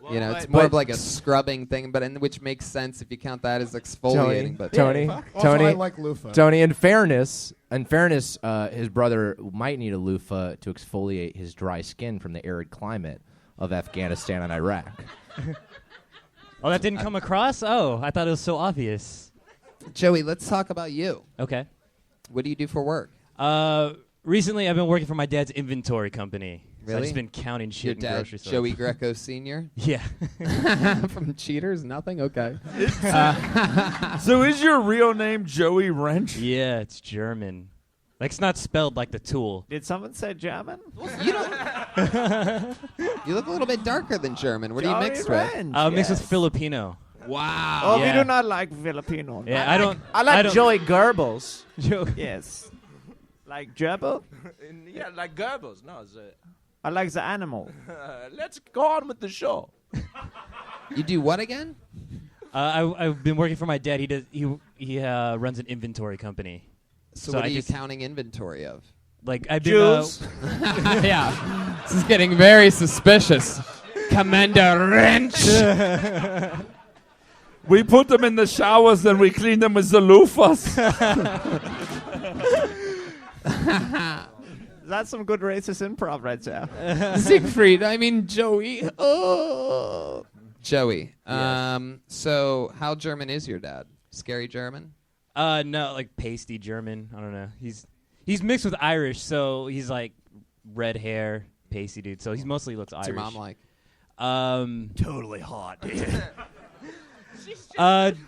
You know, it's more of like a scrubbing thing, which makes sense if you count that as exfoliating. Tony, Also, I like loofah. Tony, in fairness, his brother might need a loofah to exfoliate his dry skin from the arid climate of Afghanistan and Iraq. Oh, that didn't come across? Oh, I thought it was so obvious. Joey, let's talk about you. Okay. What do you do for work? Recently, I've been working for my dad's inventory company. So I've Really? just been counting shit Your in dad, grocery stores. Joey Greco Sr.? Yeah. From Cheaters? Nothing? Okay. So is your real name Joey Wrench? Yeah, it's German. Like, it's not spelled like the tool. Did someone say German? You don't. You look a little bit darker than German. What are you mixed with? Mixed with Filipino. Wow. Oh, Yeah. we do not like Filipino. Yeah, I don't. I like don't- Joey Goebbels. Yes. Like gerbil? Yeah, like Goebbels. No, I like the animal. let's go on with the show. You do what again? I've been working for my dad. He runs an inventory company. So what are you counting inventory of? Like I've been. Jews? Yeah. This is getting very suspicious. Commander Wrench. We put them in the showers, then we clean them with the loofahs. That's some good racist improv right there. Siegfried, I mean Joey. Oh. Joey. So how German is your dad? Scary German? No, like pasty German. I don't know. He's mixed with Irish, so he's like red hair, pasty dude. So he mostly looks What's Irish. your mom like? Totally hot.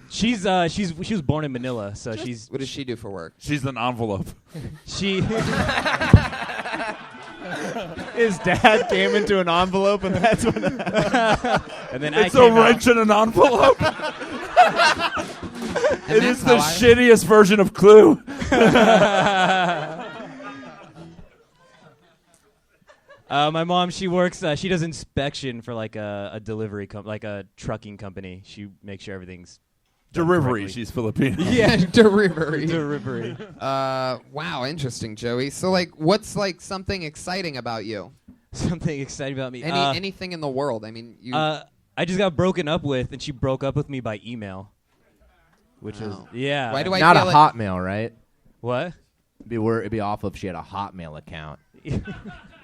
She was born in Manila, so she's. What does she do for work? She's an envelope. She. His dad came into an envelope, and that's what. And then It's I a came out. wrench in an envelope. It that's is the how I- shittiest version of Clue. My mom, she works. She does inspection for like a delivery like a trucking company. She makes sure everything's done Delivery. correctly. She's Filipino. Yeah, delivery. Delivery. Wow, interesting, Joey. So, like, what's like something exciting about you? Something exciting about me. Anything in the world? I mean, you. I just got broken up with, and she broke up with me by email. Which is Wow. yeah. Why do I Not a feel like- Hotmail, right? What? It'd be awful if she had a Hotmail account.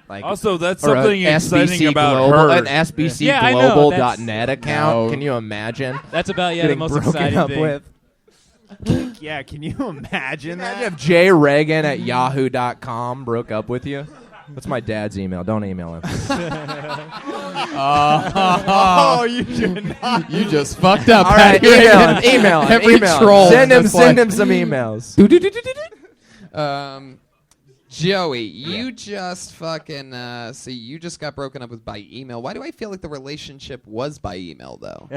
Like Also, that's or a something exciting SBC about Global, her. an SBC Yeah, I know, Global.net account. No. Can you imagine? That's about the getting most broken exciting up thing. with? Yeah, can you imagine that? Imagine if Jay Reagan at yahoo.com broke up with you. That's my dad's email. Don't email him. Oh, you should not. You just fucked up. All right, Patty Reagan. email him. Every email him. troll. Send him just like- some emails. Joey, you just fucking. So you just got broken up with by email. Why do I feel like the relationship was by email though?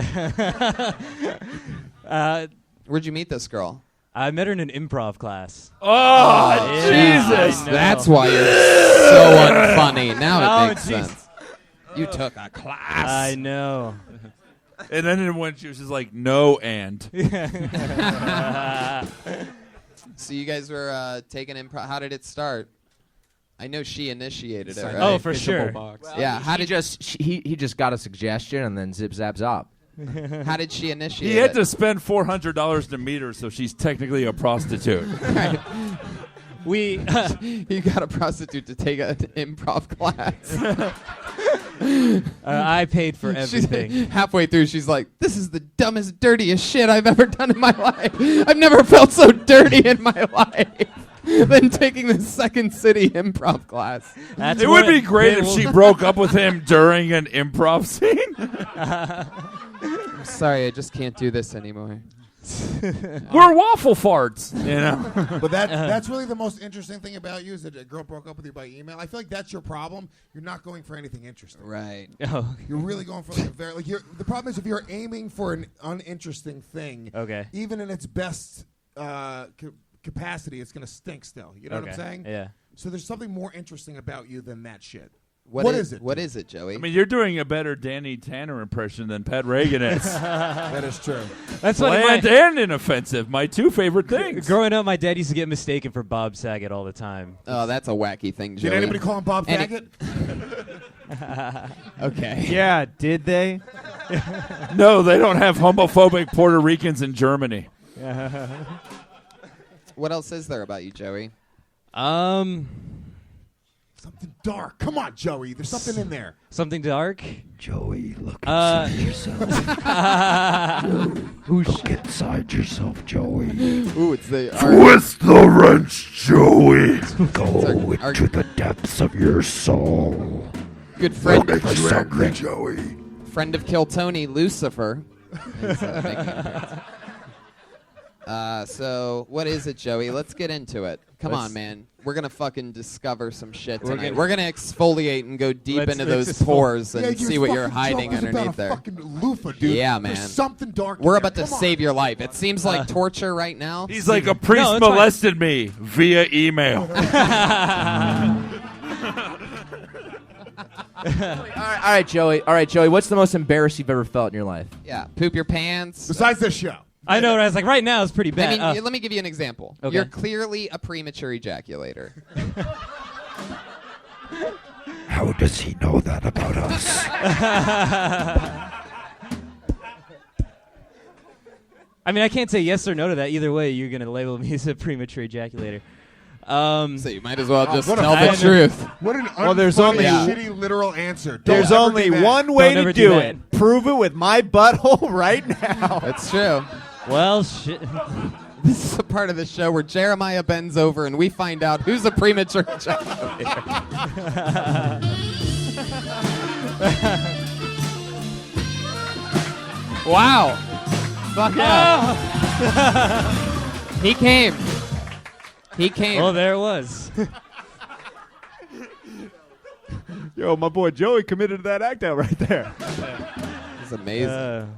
Where'd you meet this girl? I met her in an improv class. Oh, Yeah, Jesus. I know. That's why you're so unfunny. Now Oh, it makes jeez. sense. You took a class. I know. And then when she was just like, no, and. So you guys were taking improv. How did it start? I know she initiated it. Right? Oh, for sure. Yeah. How did He just got a suggestion and then zip zap zop. How did she initiate He had it? to spend $400 to meet her, so she's technically a prostitute. We You got a prostitute to take an improv class. I paid for She's everything. halfway through, she's like, "This is the dumbest, dirtiest shit I've ever done in my life. I've never felt so dirty in my life." Than taking the Second City improv class. That's It what would be great if will- she broke up with him during an improv scene. I'm sorry, I just can't do this anymore. We're waffle farts, you know. But that's really the most interesting thing about you is that a girl broke up with you by email. I feel like that's your problem. You're not going for anything interesting. Right. Oh, You're really going for like a very like. The problem is if you're aiming for an uninteresting thing, okay. even in its best capacity, it's gonna stink still. You know what I'm Okay. saying? Yeah. So there's something more interesting about you than that shit. What is it? What is it, Joey? I mean, you're doing a better Danny Tanner impression than Pat Reagan is. That is true. That's funny. Bland and inoffensive, my two favorite things. Growing up, my dad used to get mistaken for Bob Saget all the time. Oh, that's a wacky thing, Joey. Did anybody call him Bob Saget? Okay. Yeah, did they? No, they don't have homophobic Puerto Ricans in Germany. What else is there about you, Joey? Something dark. Come on, Joey. There's something in there. Something dark? Joey, look inside yourself. Look inside yourself, Joey. Ooh, it's the Twist the wrench, Joey. Go into the depths of your soul. good friend. What makes you angry, Joey? Friend of Kill Tony, Lucifer. is, making an appearance. So what is it, Joey? Let's get into it. Come on, man. We're gonna fucking discover some shit tonight. We're gonna exfoliate and go deep into those pores and see what you're hiding underneath there. Fucking loofah, dude. Yeah, man. There's something dark. We're in about there. to Come save your life. It seems like torture right now. He's like a priest No, it's fine. molested me via email. All right, Joey. All right, Joey. What's the most embarrassed you've ever felt in your life? Yeah, poop your pants. Besides this show. I know. I was like, right now it's pretty I bad. mean, let me give you an example. Okay. You're clearly a premature ejaculator. How does he know that about us? I mean, I can't say yes or no to that. Either way, you're going to label me as a premature ejaculator. So you might as well just what a tell the fucking- truth. What an Well, there's unfunny, only- shitty literal answer. Don't There's ever only do that. one way Don't ever to do do that. it. Prove it with my butthole right now. That's true. Well, shit. This is a part of the show where Jeremiah bends over and we find out who's a premature ejaculator. Wow. Fuck yeah. He came. He came. Oh, there it was. Yo, my boy Joey committed to that act out right there. It's amazing.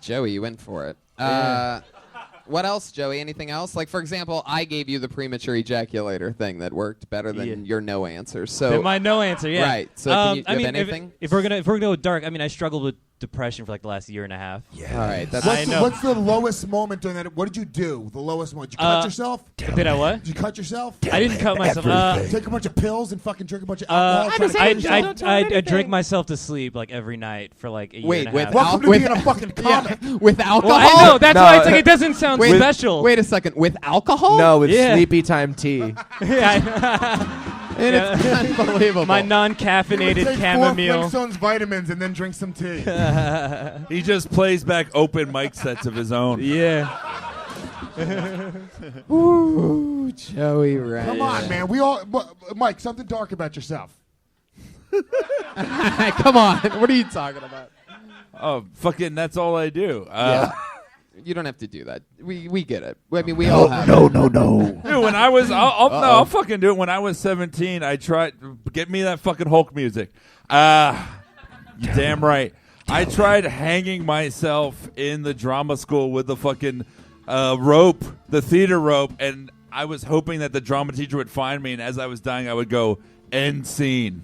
Joey, you went for it. What else, Joey? Anything else? Like, for example, I gave you the premature ejaculator thing that worked better than your no answer. So My no answer, yeah. Right. So can you I have mean, anything? If we're gonna go dark, I mean, I struggled with depression for like the last year and a half. All right. That's What's the lowest moment during that? What did you do? The lowest moment? Did you cut yourself? Did I what? Did you cut yourself? I didn't cut myself. Take a bunch of pills and fucking drink a bunch of alcohol. try to kill yourself? I drink myself to sleep like every night for like a year Wait, and a half. Welcome to being a fucking comic. with alcohol. Well, I know. That's why it's like it doesn't sound special. Wait a second. With alcohol? No, with Yeah. sleepy time tea. And it's unbelievable. My non-caffeinated Take 4 chamomile. Flintstones vitamins and then drink some tea. He just plays back open mic sets of his own. Yeah. Ooh, Joey, right? Come on, man. We all, Mike. Something dark about yourself. Come on. What are you talking about? Oh, fucking, that's all I do. Yeah. You don't have to do that. We get it. I mean, we all have. No. Dude, when I was, I'll fucking do it. When I was 17, I tried, get me that fucking Hulk music. You damn right. I tried hanging myself in the drama school with the fucking rope, the theater rope, and I was hoping that the drama teacher would find me, and as I was dying, I would go, end scene.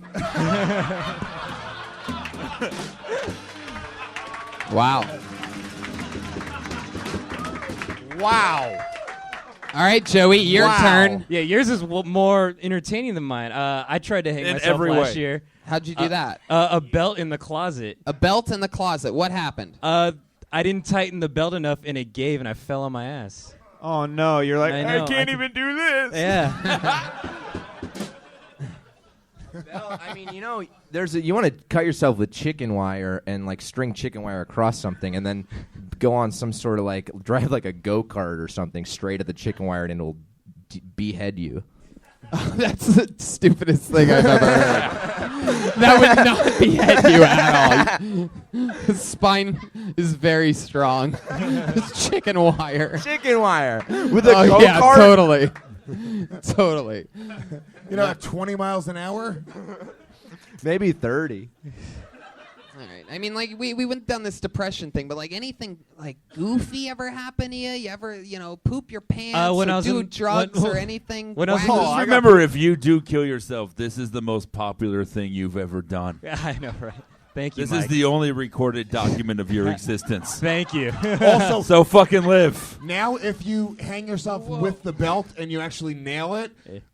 Wow. Wow. All right, Joey, your turn. Yeah, yours is more entertaining than mine. I tried to hang In myself every last way. year. How'd you do that? A belt in the closet. A belt in the closet. What happened? I didn't tighten the belt enough, and it gave, and I fell on my ass. Oh no, you're like, I I, know, can't I even do this. Yeah. Well, I mean, you know, you want to cut yourself with chicken wire and like string chicken wire across something, and then go on some sort of like drive like a go-kart or something straight at the chicken wire, and it'll behead you. That's the stupidest thing I've ever heard. That would not behead you at all. His spine is very strong. It's chicken wire. Chicken wire with a Oh, go-kart. yeah, totally. Totally. You know, at 20 miles an hour. Maybe 30. All right. I mean, like we went down this depression thing, but like anything like goofy ever happen to you? You ever poop your pants when or I was do in- drugs when- or anything? when I was in wacky? the- Just remember, if you do kill yourself, this is the most popular thing you've ever done. Yeah, I know, right? Thank you, This Mike. is the only recorded document of your existence. Thank you. Also, So fucking live. now if you hang yourself with the belt and you actually nail it,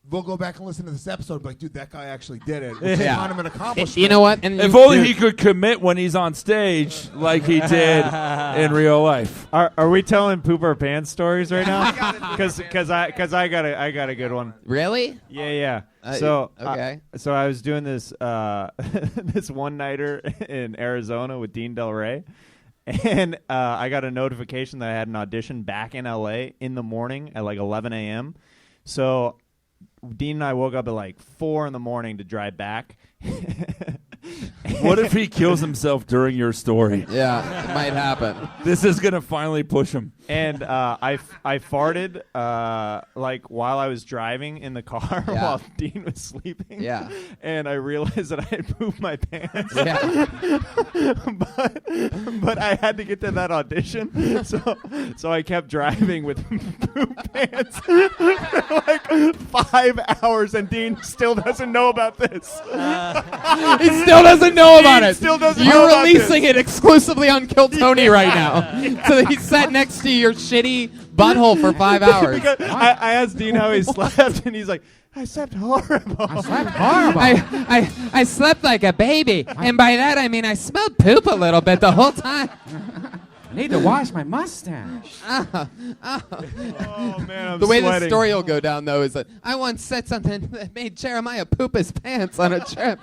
we'll go back and listen to this episode. But dude, that guy actually did it. Which is kind of an accomplishment. You know what? And If only he could commit when he's on stage like he did in real life. Are we telling poop our pants stories right now? Because I got a good one. Really? Yeah. So I was doing this this one nighter in Arizona with Dean Del Rey, and I got a notification that I had an audition back in LA in the morning at like 11 a.m. So Dean and I woke up at like 4 in the morning to drive back. What if he kills himself during your story? Yeah, it might happen. This is gonna finally push him. And I farted like while I was driving in the car Yeah. while Dean was sleeping. Yeah. And I realized that I had pooped my pants. Yeah. but I had to get to that audition, so I kept driving with poop pants for like 5 hours, and Dean still doesn't know about this. He still doesn't know about Dean it. still doesn't know You're about releasing this. it exclusively on Kill Tony right now. So he sat next to your shitty butthole for 5 hours. Because I asked Dean how he slept, and he's like, I slept horrible. I slept like a baby, and by that I mean I smelled poop a little bit the whole time. I need to wash my mustache. Oh, man, I'm The way the sweating. story will go down, though, is that I once said something that made Jeremiah poop his pants on a trip.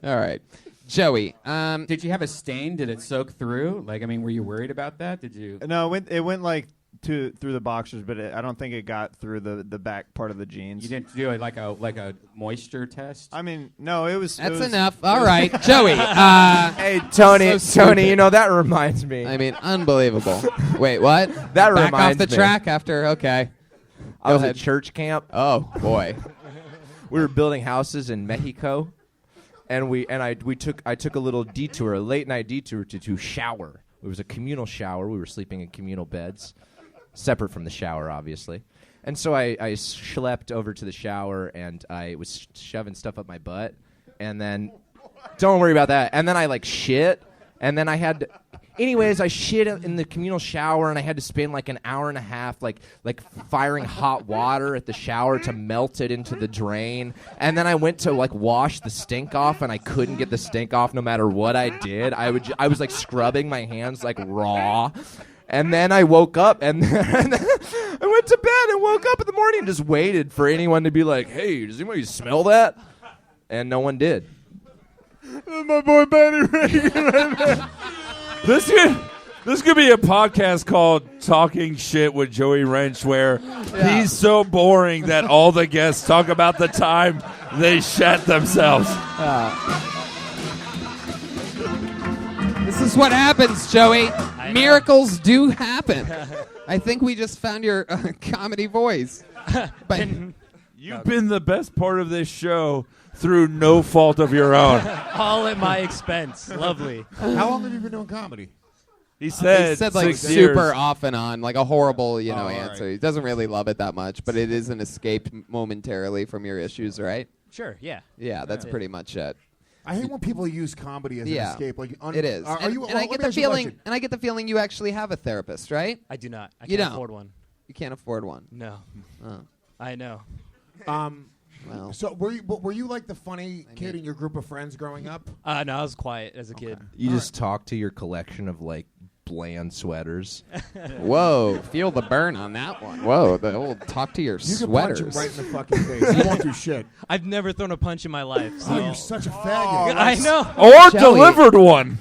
All right. Joey, Did you have a stain? Did it soak through? Like, I mean, were you worried about that? Did you? No, it went like through the boxers, but I don't think it got through the back part of the jeans. You didn't do it like a moisture test? I mean, no, it was. that's it was, enough. All right, Joey. Hey, Tony, So Tony, stupid. that reminds me. I mean, unbelievable. Wait, what? That Back off reminds the me. track after, okay. I was ahead. at church camp. Oh, boy. We were building houses in Mexico, and I took a little detour, a late night detour to shower. It was a communal shower. We were sleeping in communal beds, separate from the shower, obviously. And so I schlepped over to the shower, and I was shoving stuff up my butt, and then don't worry about that. And then I shit, and then I had to. Anyways, I shit in the communal shower, and I had to spend like an hour and a half like firing hot water at the shower to melt it into the drain. And then I went to wash the stink off, and I couldn't get the stink off no matter what I did. I was scrubbing my hands raw. And then I woke up, and then I went to bed and woke up in the morning and just waited for anyone to be like, "Hey, does anybody smell that?" And no one did. My boy Benny Reagan right there. This could be a podcast called Talking Shit with Joey Wrench, where he's so boring that all the guests talk about the time they shat themselves. This is what happens, Joey. Miracles do happen. I think we just found your comedy voice. But You've been the best part of this show through no fault of your own. All at my expense. Lovely. How long have you been doing comedy? He said, he said 6 super years. off and on, like a horrible, all answer. right. He doesn't really love it that much, but it is an escape momentarily from your issues, right? Sure, yeah. Yeah, that's pretty much it. I hate when people use comedy as an Yeah, escape. it is. Are And, you, and well, I get let me the ask you a feeling, question. and I get the feeling you actually have a therapist, right? I do not. I You can't don't. afford one. You can't afford one. No. Oh. I know. Well, So were you like the funny kid in your group of friends growing up? No, I was quiet as a kid. You just talk to your collection of bland sweaters. whoa, feel the burn on that one. Whoa, the old talk to your You can sweaters. punch him right in the fucking face. He won't do shit. I've never thrown a punch in my life. So. Oh, you're such a faggot. I know. Or Joey. delivered one.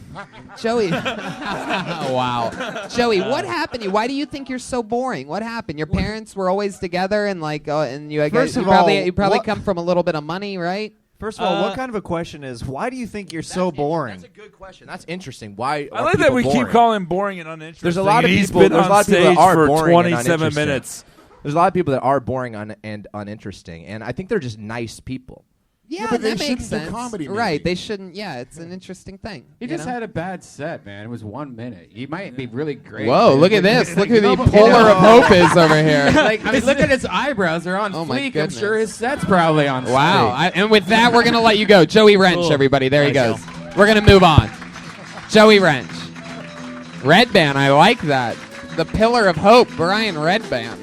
Joey, wow, Joey, what happened to you? Why do you think you're so boring? What happened? Your parents were always together, and and you, First you of probably all, you probably what- come from a little bit of money, right? First of all, what kind of a question is, why do you think you're so boring? That's a good question. That's interesting. Why? I are like that people we boring? keep calling boring and uninteresting. There's a lot of and he's people. been There's a on lot of people stage that are for boring and 27 uninteresting. minutes. There's a lot of people that are boring and uninteresting, and I think they're just nice people. Yeah, but they that makes shouldn't do sense. comedy, maybe. Right? They shouldn't. Yeah, it's an interesting thing. He you just know? had a bad set, man. It was 1 minute. He might be really great. Whoa! man. Look at this. Look who the No, but- polar of hope is over here. Like, I mean, look at his eyebrows. They're on Oh, my fleek. I'm goodness. sure his set's probably on Wow. fleek. And with that, we're gonna let you go, Joey Wrench. Cool. Everybody, there he Thanks, goes. We're gonna move on. Joey Wrench. Redban, I like that. The pillar of hope, Brian Redban.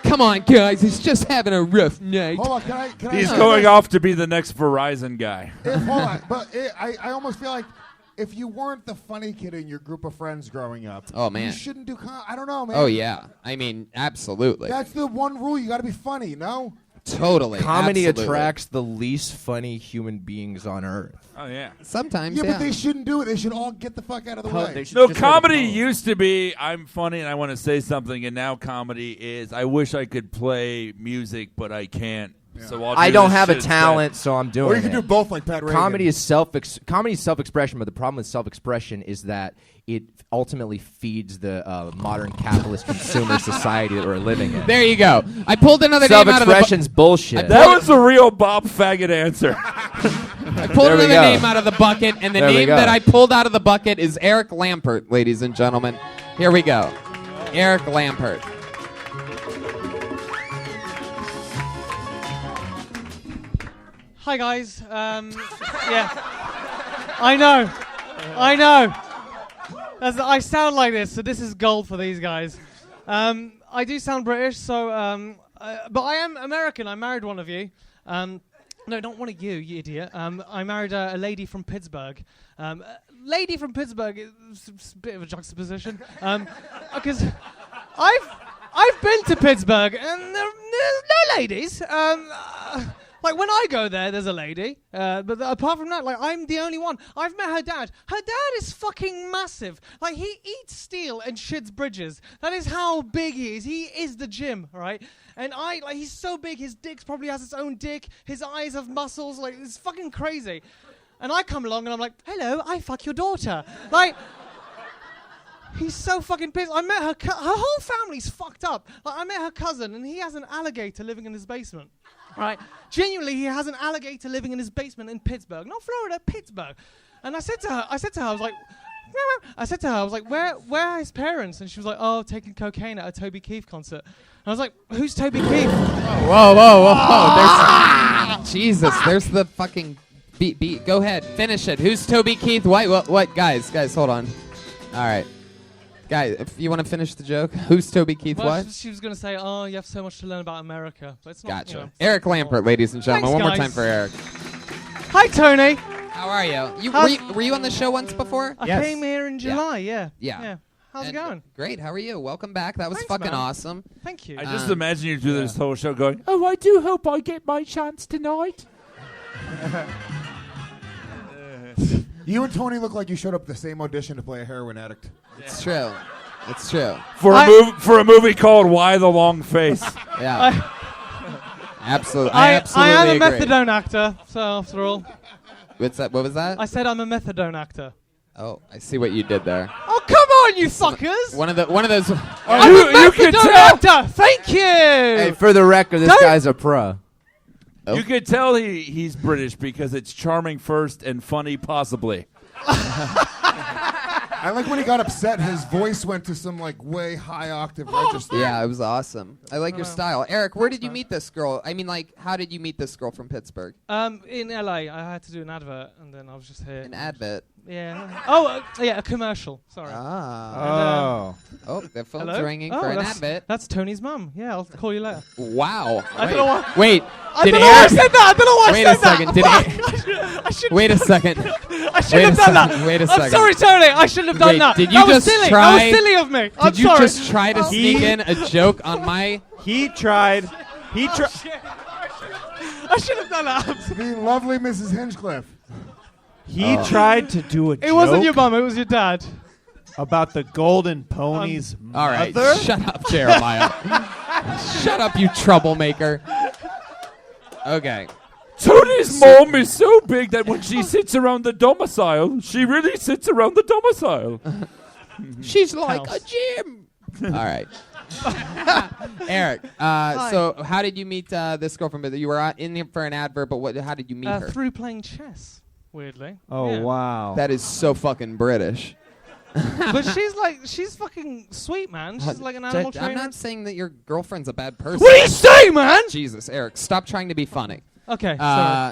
Come on, guys. He's just having a rough night. Hold on, can I He's say going this? off to be the next Verizon guy. Hold on, but I almost feel like if you weren't the funny kid in your group of friends growing up, Oh, man. you shouldn't do. I don't know, man. Oh yeah. I mean, absolutely. That's the one rule. You got to be funny. No. Totally. Comedy absolutely. attracts the least funny human beings on earth. Oh yeah. Sometimes. Yeah, but they shouldn't do it. They should all get the fuck out of the way. No, comedy used to be I'm funny and I want to say something, and now comedy is I wish I could play music, but I can't. So I don't have a talent, so I'm doing it. Or you can do both like Pat Reagan. Comedy is self-expression, but the problem with self-expression is that it ultimately feeds the modern capitalist consumer society that we're living in. There you go. I pulled another name out of the Self-expression's bullshit. That was a real Bob Faggot answer. I pulled There we another go. name out of the bucket, and the There we name go. that I pulled out of the bucket is Eric Lampert, ladies and gentlemen. Here we go. Eric Lampert. Hi guys. Yeah. I know. I sound like this, so this is gold for these guys. I do sound British, so but I am American. I married one of you. No, not one of you, you idiot. I married a lady from Pittsburgh. Lady from Pittsburgh is a bit of a juxtaposition, because I've been to Pittsburgh and there's no ladies. Like when I go there, there's a lady, but apart from that, like I'm the only one. I've met her dad. Her dad is fucking massive. Like he eats steel and shits bridges. That is how big he is. He is the gym, right? And he's so big. His dick probably has its own dick. His eyes have muscles. Like it's fucking crazy. And I come along and I'm like, hello, I fuck your daughter. Like. He's so fucking pissed. I met her. Her whole family's fucked up. Like I met her cousin, and he has an alligator living in his basement. Right? Genuinely, he has an alligator living in his basement in Pittsburgh, not Florida, Pittsburgh. And I said to her, I was like, where are his parents? And she was like, oh, taking cocaine at a Toby Keith concert. And I was like, who's Toby Keith? Whoa. Jesus, there's the fucking beat. Go ahead, finish it. Who's Toby Keith White? What? Guys, hold on. All right. Guys, if you want to finish the joke, who's Toby Keith Well, White? she was going to say, oh, you have so much to learn about America. But it's not, Gotcha. you know, Eric Lampert, ladies and gentlemen. Thanks, One more guys. time for Eric. Hi, Tony. How are you? How's- Were you on the show once before? I came here in July, yeah. Yeah. How's it going? Great. How are you? Welcome back. That was Thanks, fucking man. awesome. Thank you. I just imagine you do this whole show going, oh, I do hope I get my chance tonight. You and Tony look like you showed up at the same audition to play a heroin addict. It's true. It's true. For a movie called Why the Long Face. Yeah. Absolutely. I absolutely am a agree. methadone actor, so after all. What's that? What was that? I said I'm a methadone actor. Oh, I see what you did there. Oh, come on, you fuckers! One of those. I'm a methadone actor! Thank you! Hey, for the record, this guy's a pro. Oh. You could tell he's British because it's charming first and funny possibly. I like when he got upset, his voice went to some like way high octave register. Yeah, it was awesome. I like your style. Eric, where did you meet this girl? I mean, like, how did you meet this girl from Pittsburgh? In LA, I had to do an advert, and then I was just here. An advert? Yeah. Oh, yeah, a commercial. Sorry. Ah. Oh, the phone's Hello? ringing Oh, for an that's- advert. That's Tony's mum. Yeah, I'll call you later. Wow. I don't know why. Wait. I did don't know why I Eric- said that. I don't know why I Wait said a second. that. Did Fuck. I should. Wait a second. I shouldn't have done that. Wait a I'm second. sorry, Tony. I shouldn't have done Wait, that. did you that was just silly. try? That was silly of me. I'm Did you sorry. just try to Oh. sneak in a joke on my? He tried. He tried. I should have done that. The lovely Mrs. Hinchcliffe. He tried to do a It wasn't your joke mum. It was your dad. about the golden ponies. All right, mother? shut up, Jeremiah. Shut up, you troublemaker. Okay. Tony's mom is so big that when she sits around the domicile, she really sits around the domicile. She's like a gym. All right. Eric, so how did you meet this girlfriend? You were in here for an advert, but how did you meet her? Through playing chess, weirdly. Oh, Yeah. wow. That is so fucking British. But she's fucking sweet, man. She's like an animal trainer. I'm not saying that your girlfriend's a bad person. What do you say, man? Jesus, Eric, stop trying to be funny. Okay.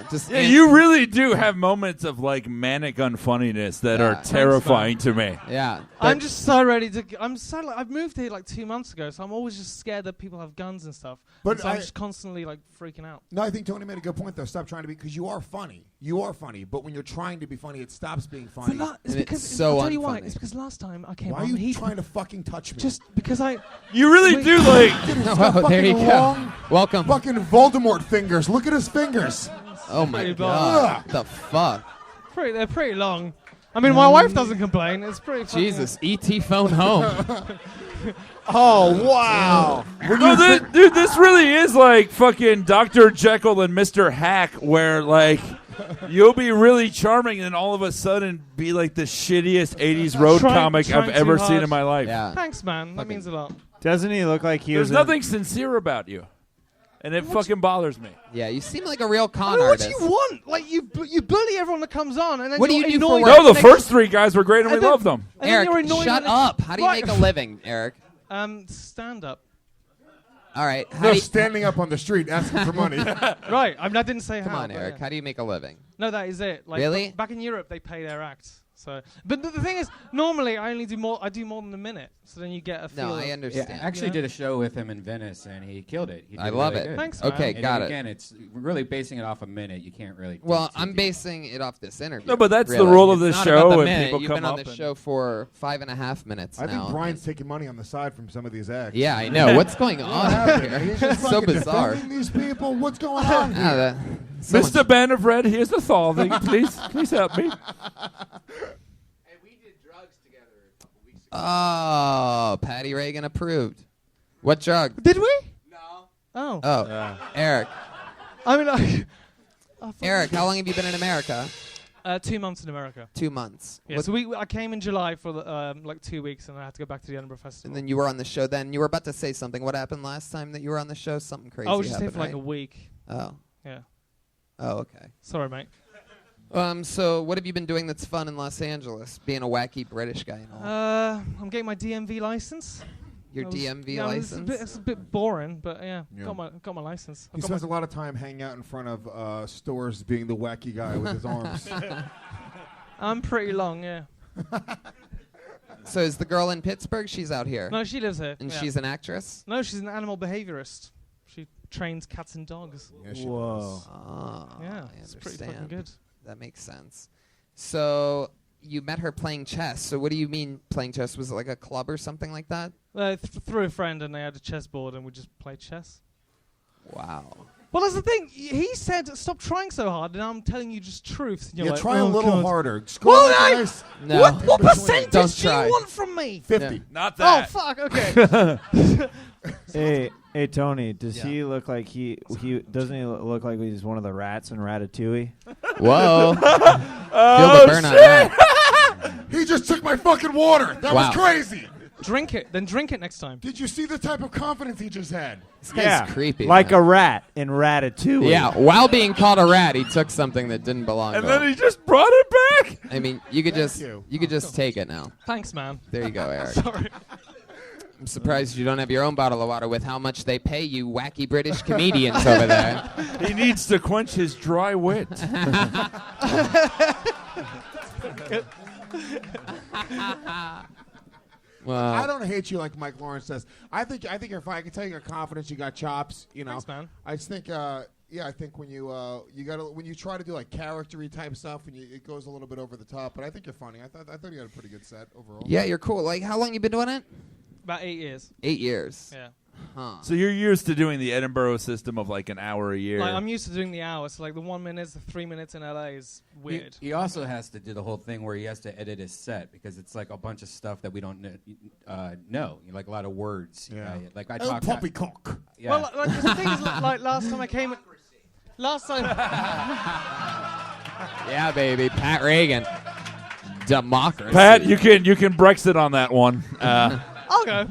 Just you really do have moments of like manic unfunniness that are terrifying to me. Yeah. I'm just so ready to. I've moved here like 2 months ago, so I'm always just scared that people have guns and stuff. But so I'm just constantly like freaking out. No, I think Tony made a good point though. Stop trying to be, because you are funny. You are funny, but when you're trying to be funny, it stops being funny. It's because I'll tell you why. It's because last time I came Why on, are you he trying to fucking touch me? just because I. You really do like. Dude, he's got Oh, there you fucking go. long Welcome. Fucking Voldemort fingers. Look at his fingers. Oh my Pretty God. The fuck? They're pretty long. I mean, my wife doesn't complain. It's pretty. fucking- Jesus. E.T. phone home. Oh wow. No, dude, this really is like fucking Dr. Jekyll and Mr. Hack, where like you'll be really charming and all of a sudden be like the shittiest 80s road comic I've trying ever too seen hard. in my life. Yeah. Thanks, man. That means a lot. Doesn't he look like he There's was? nothing sincere about you. And it fucking bothers me. Yeah, you seem like a real I con mean, what artist. do you want? Like you bully everyone that comes on, and then What do you're you do for annoyed work? No, the next- first three guys were great and we And then- loved them. and then Eric, you're annoyed shut when up. How do you Right. make a living, Eric? Stand up. All right. How No, do you, standing up on the street asking for money. Right. I didn't say come how. on, but Eric. yeah. How do you make a living? No, that is it. Like, Really? Back in Europe, they pay their acts. So, but the thing is, normally I only do more. I do more than a minute. So then you get a feel. No, I of- understand. Yeah, I actually did a show with him in Venice, and he killed it. He did I love really it. good. Thanks, man. Okay, And got it. again, it's really basing it off a minute. You can't really. Well, dig too I'm deep. basing it off this interview. No, but that's the really. rule of It's this not about show the when minute. people You've come been on up the and- show for 5.5 minutes I now. think Brian's taking money on the side from some of these acts. Yeah, I know. What's going on here? He's just so fucking bizarre. defending these people. What's going on Ah, here? that- so Mr. much- Ben of Red, here's the thing. Please help me. Oh, Patty Reagan approved. What drug? Did we? No. Oh. Oh, Eric. I mean, I thought- Eric, how long have you been in America? 2 months in America. 2 months. Yeah. What- So I came in July for like 2 weeks, and I had to go back to the Edinburgh Festival. and then you were on the show then. You were about to say something. What happened last time that you were on the show? Something crazy I was just here happened, for like right? a week. Oh. Yeah. Oh, okay. Sorry, mate. So what have you been doing that's fun in Los Angeles? Being a wacky British guy and all. I'm getting my DMV license. Your I was- DMV yeah, license? It's a bit boring, but yeah, Yeah. got my license. He spends a lot of time hanging out in front of stores being the wacky guy with his arms. I'm pretty long, yeah. So is the girl in Pittsburgh? She's out here. No, she lives here. And yeah. she's an actress? No, she's an animal behaviorist. She trains cats and dogs. Yeah, she Whoa. Oh, Yeah, I it's pretty understand. fucking good. That makes sense. So you met her playing chess. So what do you mean playing chess? Was it like a club or something like that? Through a friend, and they had a chessboard, and we just played chess. Wow. Well, that's the thing. He said, "Stop trying so hard," and I'm telling you just truth. And you're Yeah, like, try a "Oh, little God." harder. Just Well, go like I- nice- No. What percentage Don't do you try. want from me? 50. Yeah. Not Oh that. fuck. Okay. Hey, Tony. Does Yeah. he look like he doesn't he look like he's one of the rats in Ratatouille? Whoa. Feel Oh, the burn on that. He just took my fucking water. That Wow. was crazy. Drink it. Then drink it next time. Did you see the type of confidence he just had? This guy's creepy. like man. a rat in Ratatouille. Yeah, while being called a rat, he took something that didn't belong And to then him. he just brought it back. I mean, you could just you. could just take it now. Thanks, man. There you go, Eric. Sorry. I'm surprised you don't have your own bottle of water with how much they pay you wacky British comedians over there. He needs to quench his dry wit. Well, I don't hate you like Mike Lawrence says. I think you're fine. I can tell you got confidence. You got chops. You know. Thanks, man. I just think, yeah, I think when you when you try to do like charactery type stuff, and it goes a little bit over the top. But I think you're funny. I thought you had a pretty good set overall. yeah, you're cool. Like, how long you been doing it? About 8 years. 8 years. Yeah. Huh. So you're used to doing the Edinburgh system of like an hour a year. Like I'm used to doing the hours. So like the 1 minute, the 3 minutes in LA is weird. He also has to do the whole thing where he has to edit his set because it's like a bunch of stuff that we don't know. Like a lot of words. Yeah. Like I Oh, talk. poppycock. Yeah. Well, like the thing is, like last time I came, last time. Yeah, baby. Pat Reagan. Democracy. Pat, you can Brexit on that one. I'll go.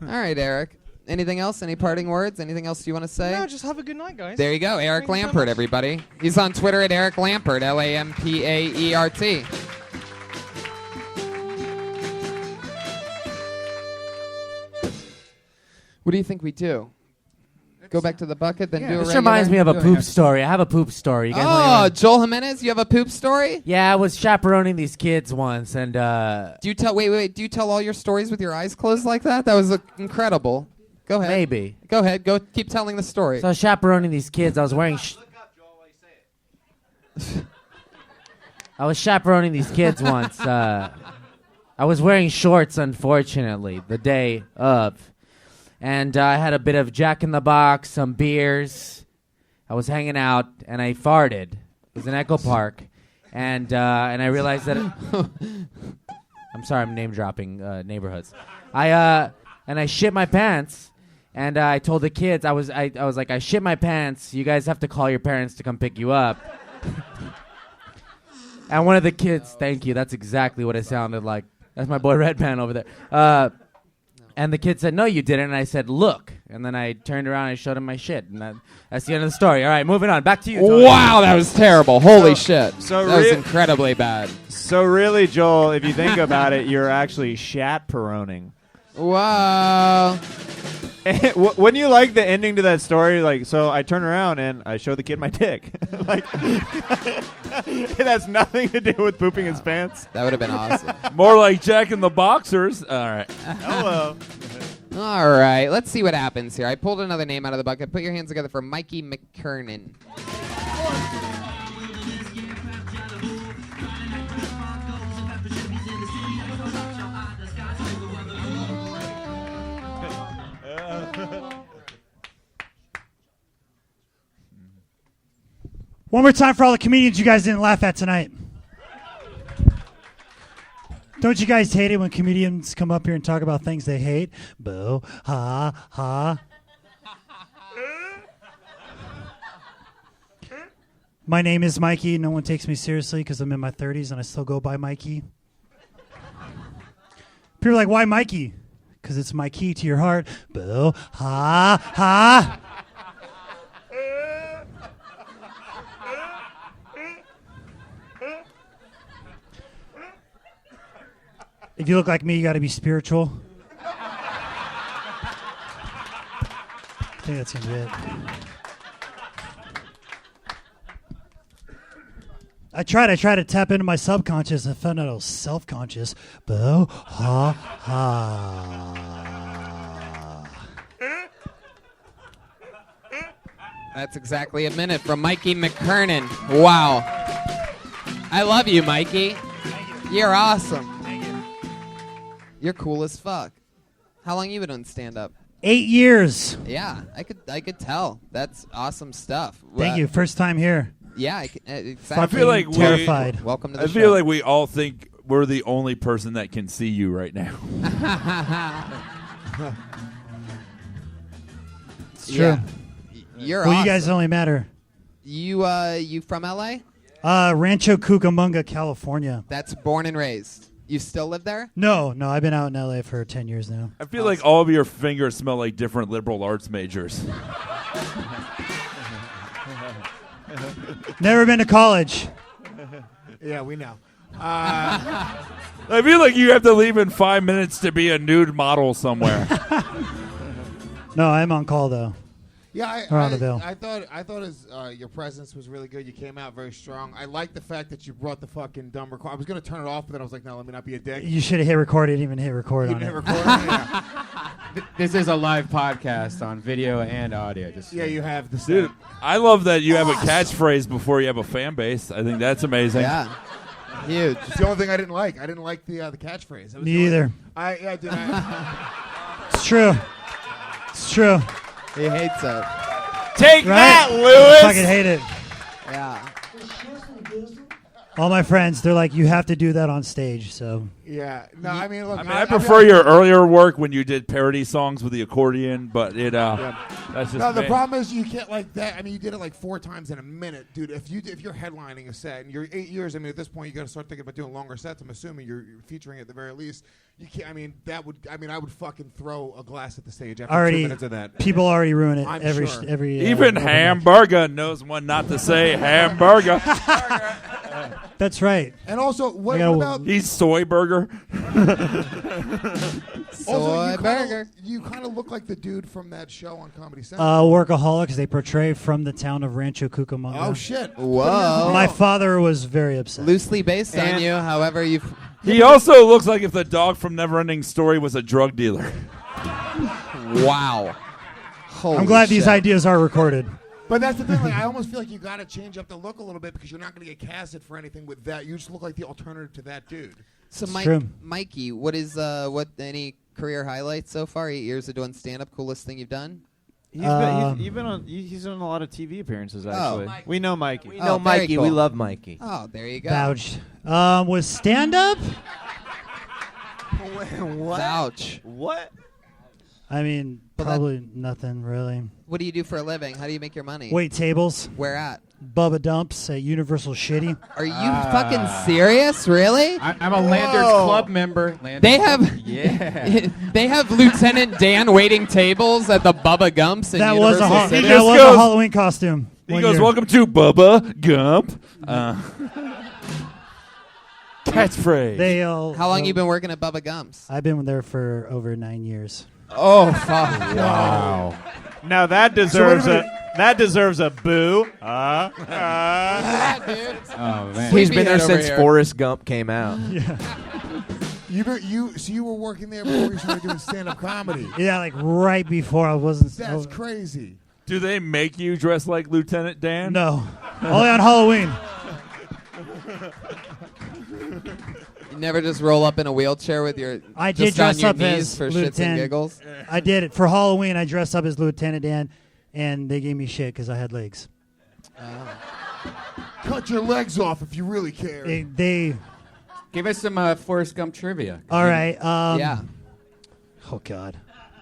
All right, Eric. Anything else? Any parting words? Anything else you want to say? No, just have a good night, guys. There you go, Eric Thank you so Lampert, much. everybody. He's on Twitter at Eric Lampert, Lampaert. What do you think we do? Go back to the bucket, then do a This regular? reminds me of a poop story. I have a poop story. You guys wanna Oh, Joel Jimenez, you have a poop story? Yeah, I was chaperoning these kids once, and Do you tell? Wait. Do you tell all your stories with your eyes closed like that? That was incredible. Go ahead. Maybe. Go ahead. Go. Keep telling the story. so I was chaperoning these kids. I was wearing. I was chaperoning these kids once. I was wearing shorts, unfortunately, the day of. And I had a bit of Jack in the Box, some beers. I was hanging out, and I farted. It was in Echo Park. And I realized that... I'm sorry, I'm name-dropping neighborhoods. And I shit my pants, and I told the kids, I was like, I shit my pants. You guys have to call your parents to come pick you up. And one of the kids, thank you, that's exactly what it sounded like. That's my boy Redman over there. And the kid said, no, you didn't. And I said, look. And then I turned around and I showed him my shit. And that's the end of the story. All right, moving on. Back to you, Tony. Wow, that was terrible. Holy shit. That was incredibly bad. So really, Joel, if you think about it, you're actually shat-peroning. Wow. Wouldn't you like the ending to that story? Like, so I turn around and I show the kid my dick. Like, it has nothing to do with pooping his pants. That would have been awesome. More like Jack and the Boxers. All right. Hello. All right, let's see what happens here. I pulled another name out of the bucket. Put your hands together for Mikey McKernan. One more time for all the comedians you guys didn't laugh at tonight. Don't you guys hate it when comedians come up here and talk about things they hate? Boo, ha, ha. My name is Mikey. No one takes me seriously because I'm in my 30s and I still go by Mikey. People are like, why Mikey? Because it's my key to your heart. Boo, ha, ha. If you look like me, you got to be spiritual. I think that's gonna be it. I tried to tap into my subconscious and found out I was self-conscious. Boo, ha, ha. That's exactly a minute from Mikey McKernan. Wow. I love you, Mikey. You're awesome. You're cool as fuck. How long you been on stand-up? 8 years. Yeah, I could tell. That's awesome stuff. Thank you. First time here. Yeah, exactly. I feel like terrified. Welcome to the I show. feel like we all think we're the only person that can see you right now. It's true. Yeah. You're well, awesome. you guys only matter. You from LA? Rancho Cucamonga, California. That's born and raised. You still live there? No, I've been out in LA for 10 years now. I feel like all of your fingers smell like different liberal arts majors. Never been to college. Yeah, we know. I feel like you have to leave in 5 minutes to be a nude model somewhere. No, I'm on call though. Yeah, Around the Ville. I thought your presence was really good. You came out very strong. I like the fact that you brought the fucking dumb record. I was gonna turn it off, but then I was like, no, let me not be a dick. You should have hit record. Didn't even hit record You on didn't it. hit record on it? Yeah. This is a live podcast on video and audio. Just Yeah, you have the Dude, I love that you have a catchphrase before you have a fan base. I think that's amazing. Yeah. Huge. It's the only thing I didn't like. I didn't like the catchphrase. That was Me the only- either. I did. It's true. It's true. He hates it. Take Right? that, Lewis! I fucking hate it. Yeah. All my friends, they're like, you have to do that on stage. So Yeah. No, I mean, look. I prefer your earlier work when you did parody songs with the accordion, but that's just No, the me. problem is you can't like that. I mean, you did it like 4 times in a minute, dude. If you're headlining a set and you're 8 years, I mean, at this point you got to start thinking about doing longer sets. I'm assuming you're featuring at the very least. You can't. I mean, I would fucking throw a glass at the stage after 2 minutes of that. People already ruin it I'm every sure. Even Hamburger knows when not to say hamburger. That's right. And also, what gotta- about He's soy burger. also burger. you kind of look like the dude from that show on Comedy Central. Workaholics, they portray from the town of Rancho Cucamonga. Oh shit! Whoa. My father was very upset. Loosely based on And- you, however you. He also looks like if the dog from Neverending Story was a drug dealer. Wow. I'm glad these ideas are recorded. But that's the thing. Like, I almost feel like you got to change up the look a little bit because you're not going to get casted for anything with that. You just look like the alternative to that dude. So, true. Mikey, what any career highlights so far? 8 years of doing stand up. Coolest thing you've done? He's on a lot of TV appearances, actually. Mikey. We know Mikey. We know very Mikey. cool. We love Mikey. Oh, there you go. Vouched. Was stand up? Vouch. What? I mean, probably nothing really. What do you do for a living? How do you make your money? Wait tables. Where at? Bubba Dumps at Universal Shitty. Are you fucking serious? Really? I'm a Landers Club member. Landers They Club. have Yeah. they have Lieutenant Dan waiting tables at the Bubba Gumps in That was Universal City. that was a Halloween costume. He one goes, year. "Welcome to Bubba Gump." Catchphrase. They How long you been working at Bubba Gumps? I've been there for over 9 years. Oh fuck! Wow. Now that deserves a boo. Oh man. He's been there Sleepyhead over since here. Forrest Gump came out. You were working there before you started doing stand-up comedy. Yeah, like right before I wasn't. That's crazy. Do they make you dress like Lieutenant Dan? No, only on Halloween. You never just roll up in a wheelchair with your I did just on dress your up knees as for shits and Lieutenant. giggles. I did it for Halloween. I dressed up as Lieutenant Dan, and they gave me shit because I had legs. Cut your legs off if you really care. They Give us some Forrest Gump trivia. all right. Yeah. Oh God.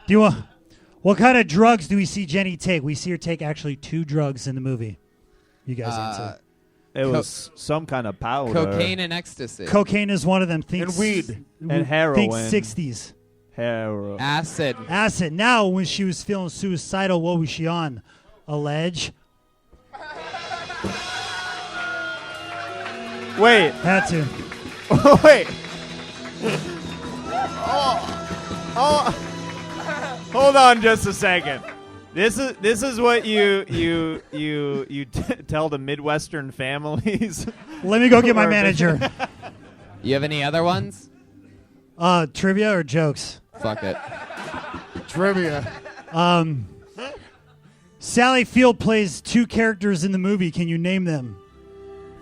Do you want? What kind of drugs do we see Jenny take? We see her take actually 2 drugs in the movie. You guys answer. It was some kind of powder. Cocaine and ecstasy. Cocaine is one of them. And weed. And heroin. Think 60s. Heroin. Acid. Acid. Now, when she was feeling suicidal, what was she on? A ledge? Wait. Had to. Wait. Hold on just a second. This is what you tell the Midwestern families. Let me go get my manager. You have any other ones? Trivia or jokes? Fuck it. Trivia. Sally Field plays 2 characters in the movie. Can you name them?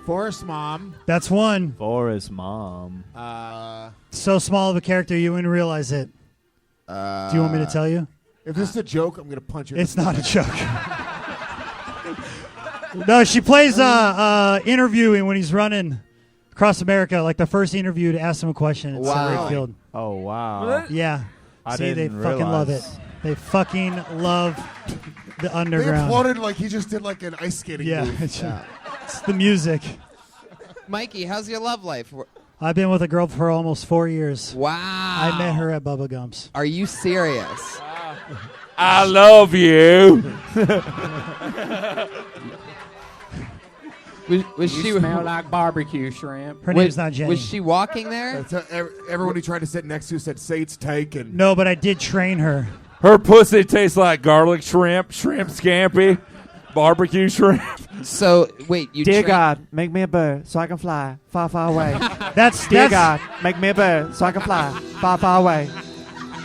Forrest Mom. That's one. Forrest Mom. So small of a character you wouldn't realize it. Do you want me to tell you? If this is a joke, I'm going to punch you. It's not a joke. No, she plays interviewing when he's running across America, like the first interview to ask him a question at Sally Field. Oh wow. Yeah. I See, they didn't fucking love it. realize. They fucking love the They underground. applauded like he just did like an ice skating Yeah, move. it's the music. Mikey, how's your love life? I've been with a girl for almost 4 years. Wow. I met her at Bubba Gump's. Are you serious? I love you. Was You she smell like barbecue shrimp. Her name's not Jenny. Was she walking there? That's everyone he tried to sit next to said, "Say it's taken." No, but I did train her. Her pussy tastes like garlic shrimp, shrimp scampi, barbecue shrimp. So wait, you Dear train- God, make me a bird so I can fly far, far away. That's Dear God, make me a bird so I can fly far, far away.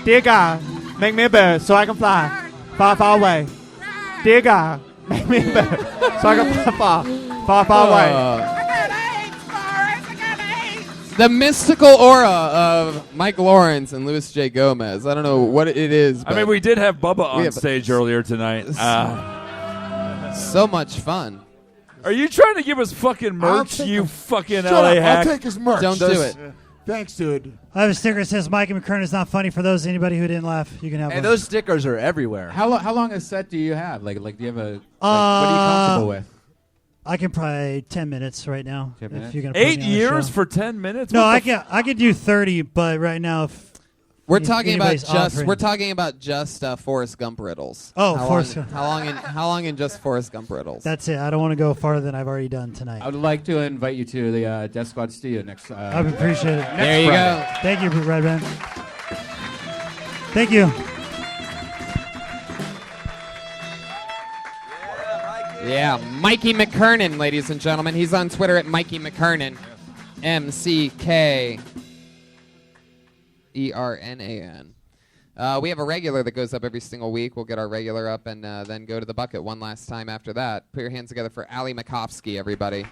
Dear God, make me a bird so I can fly far, far away. Dear God, make me a bird so I can fly far, far, far away. The mystical aura of Mike Lawrence and Louis J. Gomez. I don't know what it is. I mean, we did have Bubba on have- stage earlier tonight. so much fun. Are you trying to give us fucking merch, take you him. fucking Shut LA up. hack? I'll take his merch. Don't do it. Thanks, dude. I have a sticker that says Mikey McKern is not funny. For those anybody who didn't laugh, you can have And one. those stickers are everywhere. How long a set do you have? Like do you have a? What are you comfortable with? I can probably 10 minutes right now. 10 minutes? If you're gonna put 8 me on the years show. for 10 minutes? No, What I could do 30, but right now if We're talking about anybody's offering- Forrest Gump riddles. Oh, how Forrest long, Gump. How long in just Forrest Gump riddles? That's it. I don't want to go farther than I've already done tonight. I would like to invite you to the Death Squad studio next. I would appreciate it. There you Friday. go. Thank you, Red Band. Thank you. Yeah, Mikey McKernan, ladies and gentlemen. He's on Twitter at Mikey McKernan. McKernan. We have a regular that goes up every single week. We'll get our regular up and then go to the bucket one last time after that. Put your hands together for Ali Makovsky, everybody.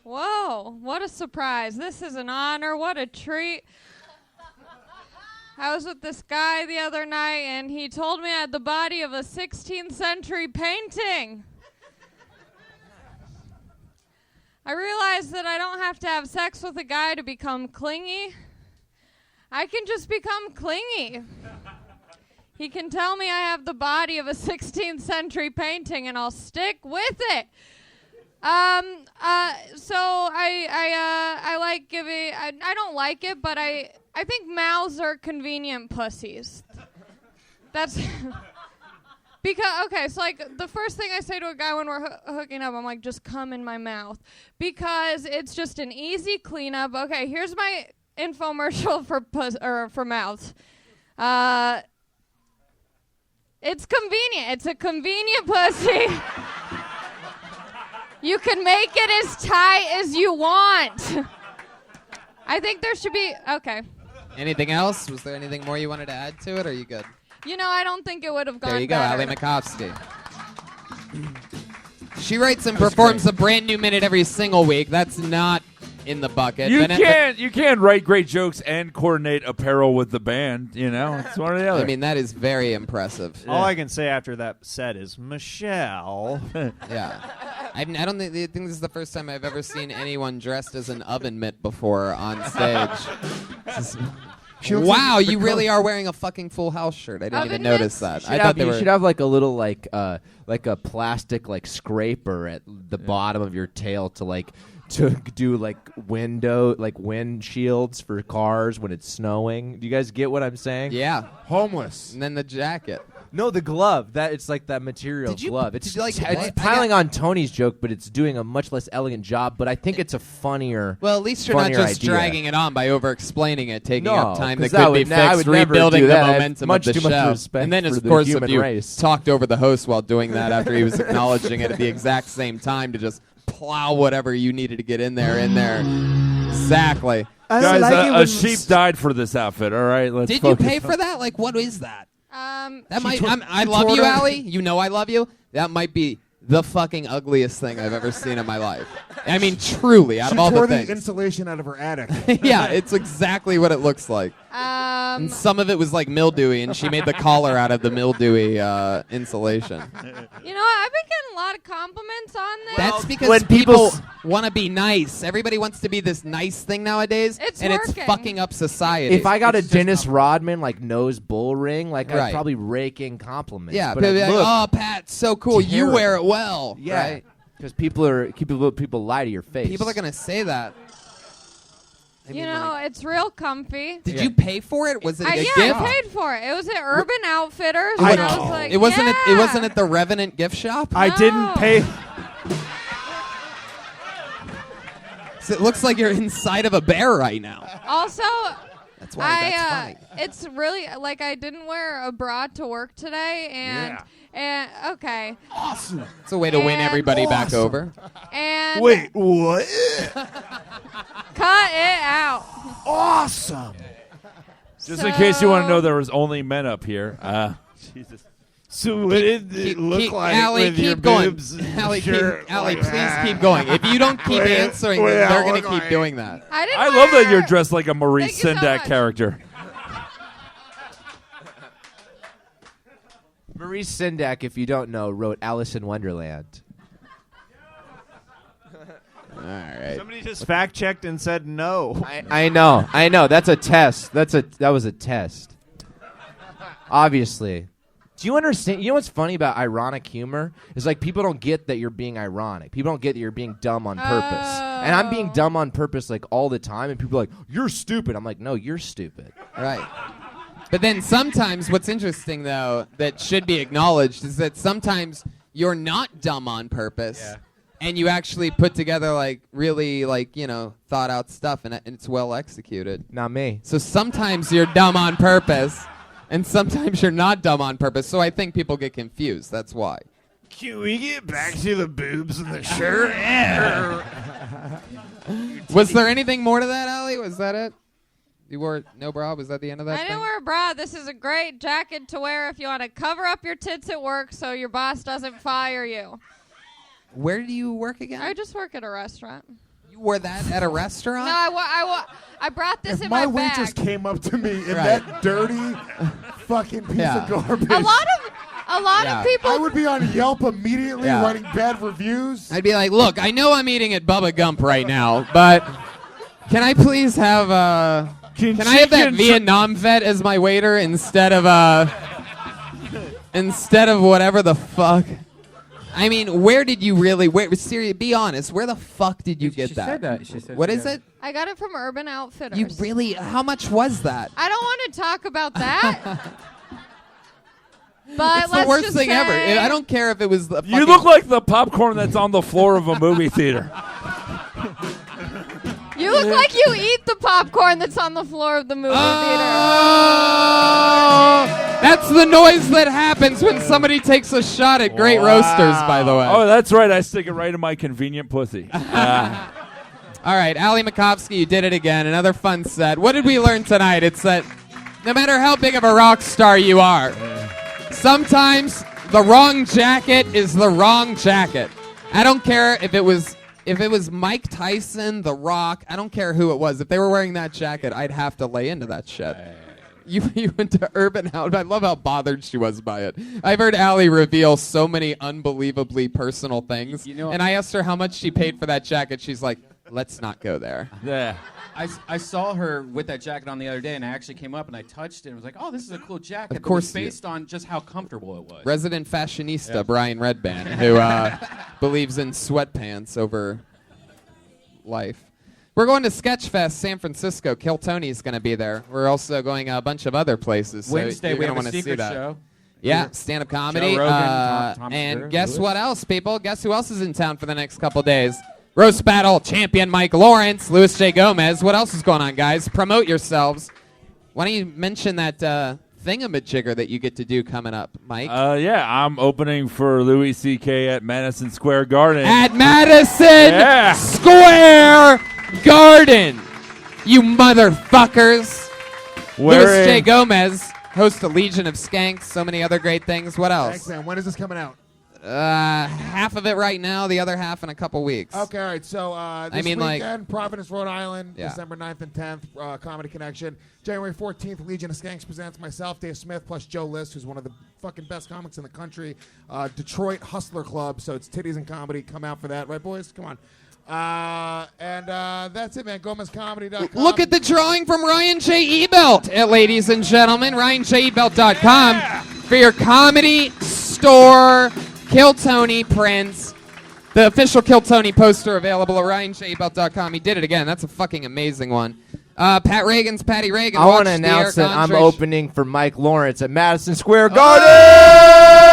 Whoa, what a surprise. This is an honor. What a treat. I was with this guy the other night, and he told me I had the body of a 16th century painting. I realized that I don't have to have sex with a guy to become clingy. I can just become clingy. He can tell me I have the body of a 16th century painting, and I'll stick with it. So I like giving. I don't like it, but I think mouths are convenient pussies. That's because okay. So like the first thing I say to a guy when we're hooking up, I'm like, just come in my mouth, because it's just an easy cleanup. Okay, here's my infomercial for mouths. It's convenient. It's a convenient pussy. You can make it as tight as you want. I think there should be, okay. Anything else? Was there anything more you wanted to add to it, or are you good? You know, I don't think it would have gone There you go, better. Ali Makovsky. She writes and performs a brand new minute every single week. That's not in the bucket. You Then you can't write great jokes and coordinate apparel with the band. You know, it's one or the other. I mean, that is very impressive. All I can say after that set is Michelle. Yeah. I don't think this is the first time I've ever seen anyone dressed as an oven mitt before on stage. Wow, you really are wearing a fucking Full House shirt. I didn't even notice that. I thought they You were. should have like a little like a plastic like scraper at the bottom of your tail to do like wind shields for cars when it's snowing. Do you guys get what I'm saying? Yeah. Homeless. And then the jacket. No, the glove. That it's like that material glove. It's did you it's piling on Tony's joke, but it's doing a much less elegant job. But I think it's a funnier. Well, at least you're not just idea. dragging it on by over-explaining it, taking No, up time that 'cause could be I fixed, would never rebuilding do the that. I have momentum much of the too much show. respect And then, for of the course, human if you race. talked over the host while doing that after he was acknowledging it at the exact same time to just plow whatever you needed to get in there. Exactly. Guys, a sheep died for this outfit. All right, let's. Did you focus pay on- for that? Like, what is that? That might. I she love tore you, down- Allie. You know I love you. That might be the fucking ugliest thing I've ever seen in my life. I mean, truly, out She of all tore the the things. insulation out of her attic. Yeah, it's exactly what it looks like. And some of it was like mildewy, and she made the collar out of the mildewy insulation. You know, I've been getting a lot of compliments on this. That's because when people people want to be nice. Everybody wants to be this nice thing nowadays, It's and it's working. fucking up society. If I got a Dennis Rodman like nose bull ring, like Right. I'd probably rake in compliments. yeah, but people be like, look, oh, Pat, so cool. You terrible. wear it well. yeah, right? because people lie to your face. People are gonna say that. I You mean, know, like, it's real comfy. did you pay for it? Was it a Yeah, gift? I paid for it. It was at Urban Outfitters, I and I know. was like, It wasn't. yeah. It wasn't at the Revenant gift shop. I didn't No. pay. So it looks like you're inside of a bear right now. Also, That's why. That's funny. it's really like I didn't wear a bra to work today, and okay, Awesome. It's a way to win And- everybody back Awesome. over. and Wait, what? cut it out. Awesome. Just in case you want to So- know, there was only men up here. Jesus. So what did it look like Allie, with your keep going. boobs? Allie, Sure. Allie, please keep going. If you don't keep answering, then they're going to keep doing that. I love that you're dressed like a Maurice Sendak character. Maurice Sendak, if you don't know, wrote Alice in Wonderland. All right. Somebody just fact checked and said no. I know. That's a test. That was a test. Obviously. Do you understand? You know what's funny about ironic humor? Is like people don't get that you're being ironic. People don't get that you're being dumb on purpose. And I'm being dumb on purpose like all the time. And people are like, you're stupid. I'm like, no, you're stupid. Right. But then sometimes what's interesting, though, that should be acknowledged is that sometimes you're not dumb on purpose. Yeah. And you actually put together like really like, you know, thought out stuff and it's well executed. Not me. So sometimes you're dumb on purpose and sometimes you're not dumb on purpose. So I think people get confused. That's why. Can we get back to the boobs and the shirt? Was there anything more to that, Allie? Was that it? You wore no bra? Was that the end of that I thing? didn't wear a bra. This is a great jacket to wear if you want to cover up your tits at work so your boss doesn't fire you. Where do you work again? I just work at a restaurant. You wore that at a restaurant? No, I brought this If in my my bag. waitress came up to me in Right. that dirty fucking piece Yeah. of garbage, A lot of people. I would be on Yelp immediately Yeah. writing bad reviews. I'd be like, look, I know I'm eating at Bubba Gump right now, but can I please have can I have that Vietnam vet as my waiter instead of whatever the fuck? I mean, where did you really? Seriously, be honest. Where the fuck did you get She that? said that. She said What she is got it? I got it from Urban Outfitters. You really? How much was that? I don't want to talk about that. But It's the let's worst just thing ever. say- I don't care if it was the. You look like the popcorn that's on the floor of a movie theater. You look like you eat the popcorn that's on the floor of the movie That's the noise that happens when somebody takes a shot at Great Roasters, by the way. Oh, that's right. I stick it right in my convenient pussy. All right, Ali Makovsky, you did it again. Another fun set. What did we learn tonight? It's that no matter how big of a rock star you are, sometimes the wrong jacket is the wrong jacket. I don't care if it was Mike Tyson, The Rock. I don't care who it was. If they were wearing that jacket, I'd have to lay into that shit. You went to Urban Outfitters. I love how bothered she was by it. I've heard Allie reveal so many unbelievably personal things. And I asked her how much she paid for that jacket. She's like, let's not go there. Yeah. I saw her with that jacket on the other day, and I actually came up and I touched it and was like, oh, this is a cool jacket. Of course But it you- was based on just how comfortable it was. Resident fashionista Yeah. Brian Redband, who believes in sweatpants over life. We're going to Sketchfest San Francisco. Kill Tony's going to be there. We're also going a bunch of other places. So Wednesday, you're we gonna have a wanna see secret that. show. Yeah, Joe stand-up comedy. Rogan, Tom and Segura, guess Lewis. what else, people? Guess who else is in town for the next couple days? Roast Battle champion Mike Lawrence, Louis J. Gomez. What else is going on, guys? Promote yourselves. Why don't you mention that thingamajigger that you get to do coming up, Mike? Yeah, I'm opening for Louis C.K. at Madison Square Garden. At Madison Yeah. Square Garden. You motherfuckers. Louis J. Wearing- Gomez, host of Legion of Skanks, so many other great things. What else? Thanks, man. When is this coming out? Half of it right now, the other half in a couple weeks. Okay, all right. So this mean, like- weekend, Providence, Rhode Island, Yeah. December 9th and 10th, Comedy Connection. January 14th, Legion of Skanks presents myself, Dave Smith, plus Joe List, who's one of the fucking best comics in the country. Detroit Hustler Club, so it's titties and comedy. Come out for that, right, boys? Come on. And that's it, man. GomezComedy.com. Look at the drawing from Ryan J. Ebelt, ladies and gentlemen. RyanJebelt.com for your comedy store. Kill Tony prints. The official Kill Tony poster available at RyanJebelt.com. He did it again. That's a fucking amazing one. Pat Reagan's Patty Reagan. I want to Watch the announce Eric that I'm Andrich- opening for Mike Lawrence at Madison Square Garden.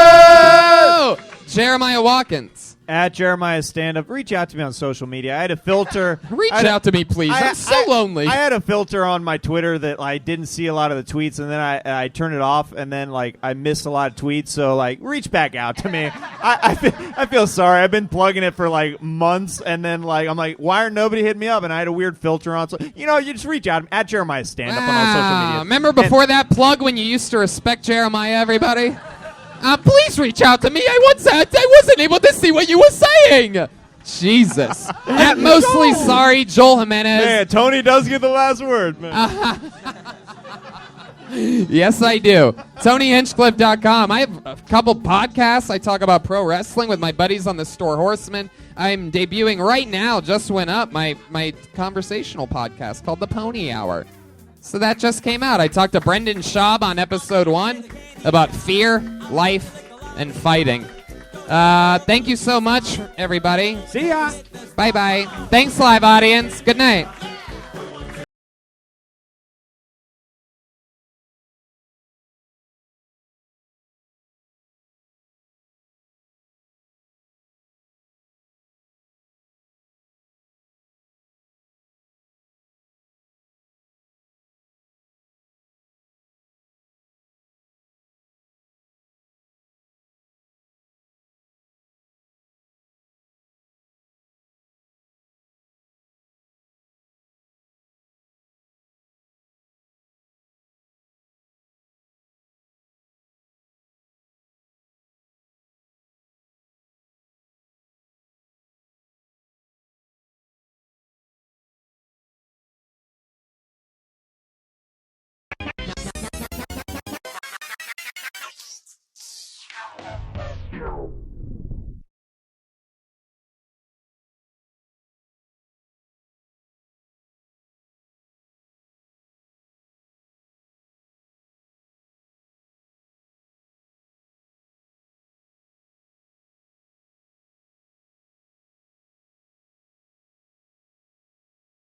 Oh! Jeremiah Watkins. At Jeremiah Stand Up. Reach out to me on social media. I had a filter. Reach out to me, please. I'm so lonely. I had a filter on my Twitter that I didn't see a lot of the tweets, and then I turned it off, and then like I missed a lot of tweets. So like, reach back out to me. I feel sorry. I've been plugging it for like months, and then like I'm like, why are nobody hitting me up? And I had a weird filter on. So you just reach out at Jeremiah Stand Up on all social media. Remember before that plug when you used to respect Jeremiah, everybody? Please reach out to me. I wasn't able to see what you were saying. Jesus. At mostly sorry, Joel Jimenez. Man, Tony does get the last word, man. Yes, I do. TonyHinchcliffe.com. I have a couple podcasts. I talk about pro wrestling with my buddies on the Store Horsemen. I'm debuting right now, just went up, my conversational podcast called The Pony Hour. So that just came out. I talked to Brendan Schaub on episode 1 about fear, life, and fighting. Thank you so much, everybody. See ya. Bye-bye. Thanks, live audience. Good night. No.